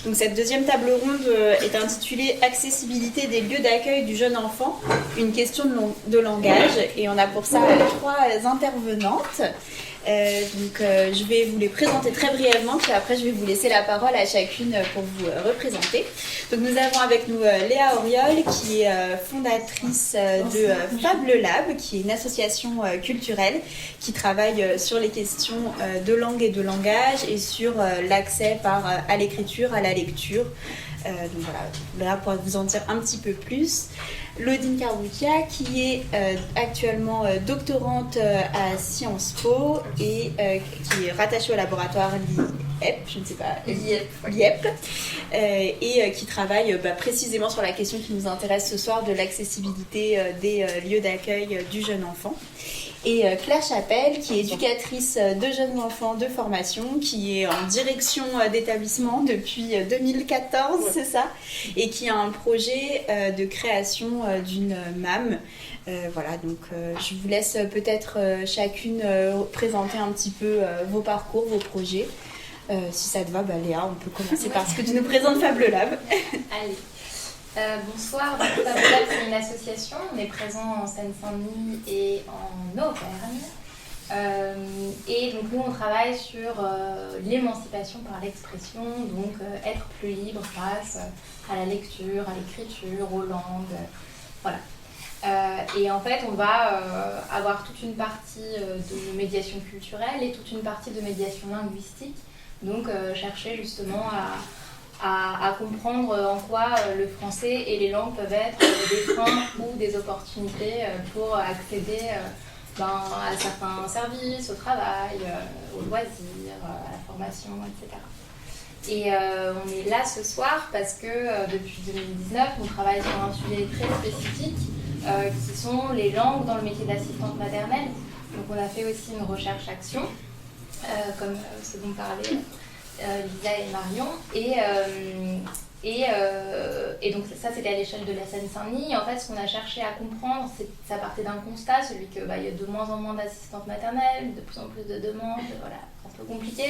Donc cette deuxième table ronde est intitulée « Accessibilité des lieux d'accueil du jeune enfant, une question de langage ». Et on a pour ça 3 intervenantes. Je vais vous les présenter très brièvement, puis après je vais vous laisser la parole à chacune pour vous représenter. Donc nous avons avec nous Léa Auriol, qui est fondatrice de Fable Lab, qui est une association culturelle qui travaille sur les questions de langue et de langage et sur l'accès à l'écriture, à la lecture. Donc voilà, Léa pourra vous en dire un petit peu plus. Lodine Carboutia, qui est actuellement doctorante à Sciences Po et qui est rattachée au laboratoire l'IEP, je ne sais pas, l'IEP, et qui travaille précisément sur la question qui nous intéresse ce soir de l'accessibilité des lieux d'accueil du jeune enfant. Et Claire Chapelle, qui est éducatrice de jeunes enfants de formation, qui est en direction d'établissement depuis 2014, c'est ça, et qui a un projet de création d'une MAM. Voilà, donc je vous laisse peut-être chacune présenter un petit peu vos parcours, vos projets. Si ça te va, Léa, on peut commencer par ce que tu nous présentes Fable Lab. Allez. Bonsoir, Fable Lab, c'est une association, on est présent en Seine-Saint-Denis et en Auvergne. Et donc nous on travaille sur l'émancipation par l'expression, donc être plus libre face à la lecture, à l'écriture, aux langues, voilà. Et en fait on va avoir toute une partie de médiation culturelle et toute une partie de médiation linguistique, donc chercher justement à comprendre en quoi le français et les langues peuvent être des freins ou des opportunités pour accéder à certains services, au travail, aux loisirs, à la formation, etc. Et on est là ce soir parce que depuis 2019, on travaille sur un sujet très spécifique qui sont les langues dans le métier d'assistante maternelle. Donc on a fait aussi une recherche-action, comme ce dont parlait Lisa et Marion, et donc ça c'était à l'échelle de la Seine-Saint-Denis. En fait ce qu'on a cherché à comprendre, ça partait d'un constat, celui qu'il y a de moins en moins d'assistantes maternelles, de plus en plus de demandes, voilà, un peu compliqué,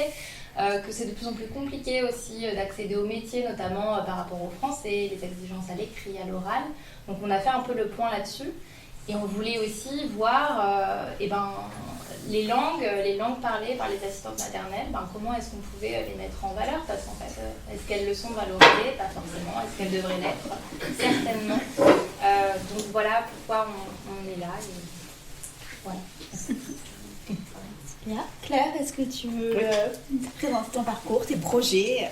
que c'est de plus en plus compliqué aussi d'accéder au métier, notamment par rapport au français, les exigences à l'écrit, à l'oral. Donc on a fait un peu le point là-dessus, et on voulait aussi voir les langues parlées par les assistantes maternelles, comment est-ce qu'on pouvait les mettre en valeur, parce qu'en fait, est-ce qu'elles le sont valorisées? Pas forcément. Est-ce qu'elles devraient l'être? Certainement. Donc voilà pourquoi on est là. Et voilà. Bien. Claire, est-ce que tu veux présenter ton parcours, tes projets?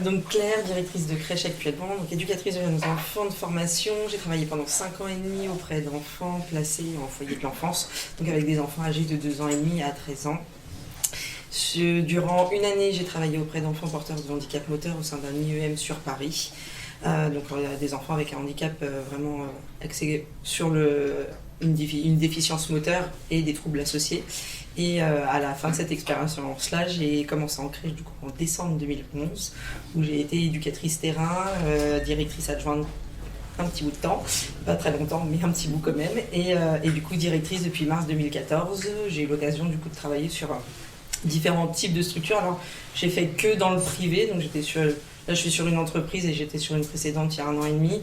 Donc Claire, directrice de crèche actuellement, donc éducatrice de jeunes enfants de formation. J'ai travaillé pendant 5 ans et demi auprès d'enfants placés en foyer de l'enfance, donc avec des enfants âgés de 2 ans et demi à 13 ans. Durant une année, j'ai travaillé auprès d'enfants porteurs de handicap moteur au sein d'un IEM sur Paris. Donc il y a des enfants avec un handicap vraiment axé sur une déficience moteur et des troubles associés. Et à la fin de cette expérience-là, j'ai commencé en crèche du coup, en décembre 2011, où j'ai été éducatrice terrain, directrice adjointe un petit bout de temps, pas très longtemps, mais un petit bout quand même, et du coup directrice depuis mars 2014. J'ai eu l'occasion du coup de travailler sur différents types de structures. Alors j'ai fait que dans le privé, donc là je suis sur une entreprise et j'étais sur une précédente il y a 1 an et demi.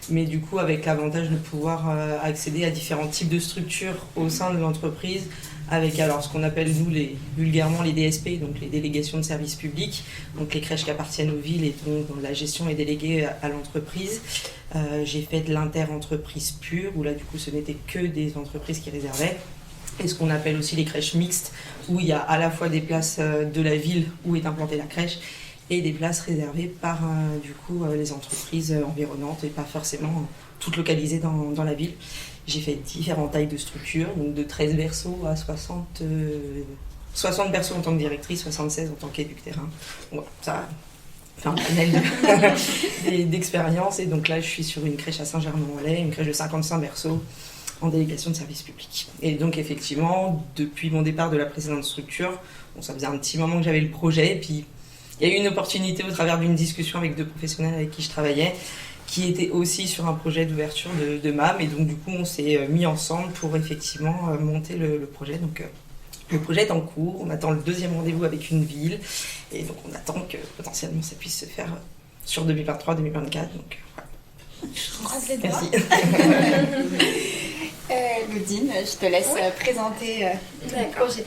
Mais du coup, avec l'avantage de pouvoir accéder à différents types de structures au sein de l'entreprise, avec alors ce qu'on appelle nous vulgairement les DSP, donc les délégations de services publics, donc les crèches qui appartiennent aux villes et dont la gestion est déléguée à l'entreprise. J'ai fait de l'inter-entreprise pure, où là du coup ce n'était que des entreprises qui réservaient. Et ce qu'on appelle aussi les crèches mixtes, où il y a à la fois des places de la ville où est implantée la crèche, et des places réservées par du coup les entreprises environnantes et pas forcément toutes localisées dans la ville. J'ai fait différentes tailles de structures, donc de 13 berceaux à 60 berceaux en tant que directrice, 76 en tant qu'éduc terrain. Voilà, ça fait un panel d'expérience. Et donc là, je suis sur une crèche à Saint-Germain-en-Laye, une crèche de 55 berceaux en délégation de service public. Et donc effectivement, depuis mon départ de la précédente structure, bon, ça faisait un petit moment que j'avais le projet, et puis il y a eu une opportunité au travers d'une discussion avec 2 professionnels avec qui je travaillais, qui étaient aussi sur un projet d'ouverture de MAM. Et donc du coup, on s'est mis ensemble pour effectivement monter le projet. Donc le projet est en cours, on attend le 2e rendez-vous avec une ville. Et donc on attend que potentiellement ça puisse se faire sur 2023-2024. Donc voilà. Je croise les doigts. Merci. Gaudine, je te laisse présenter le projet.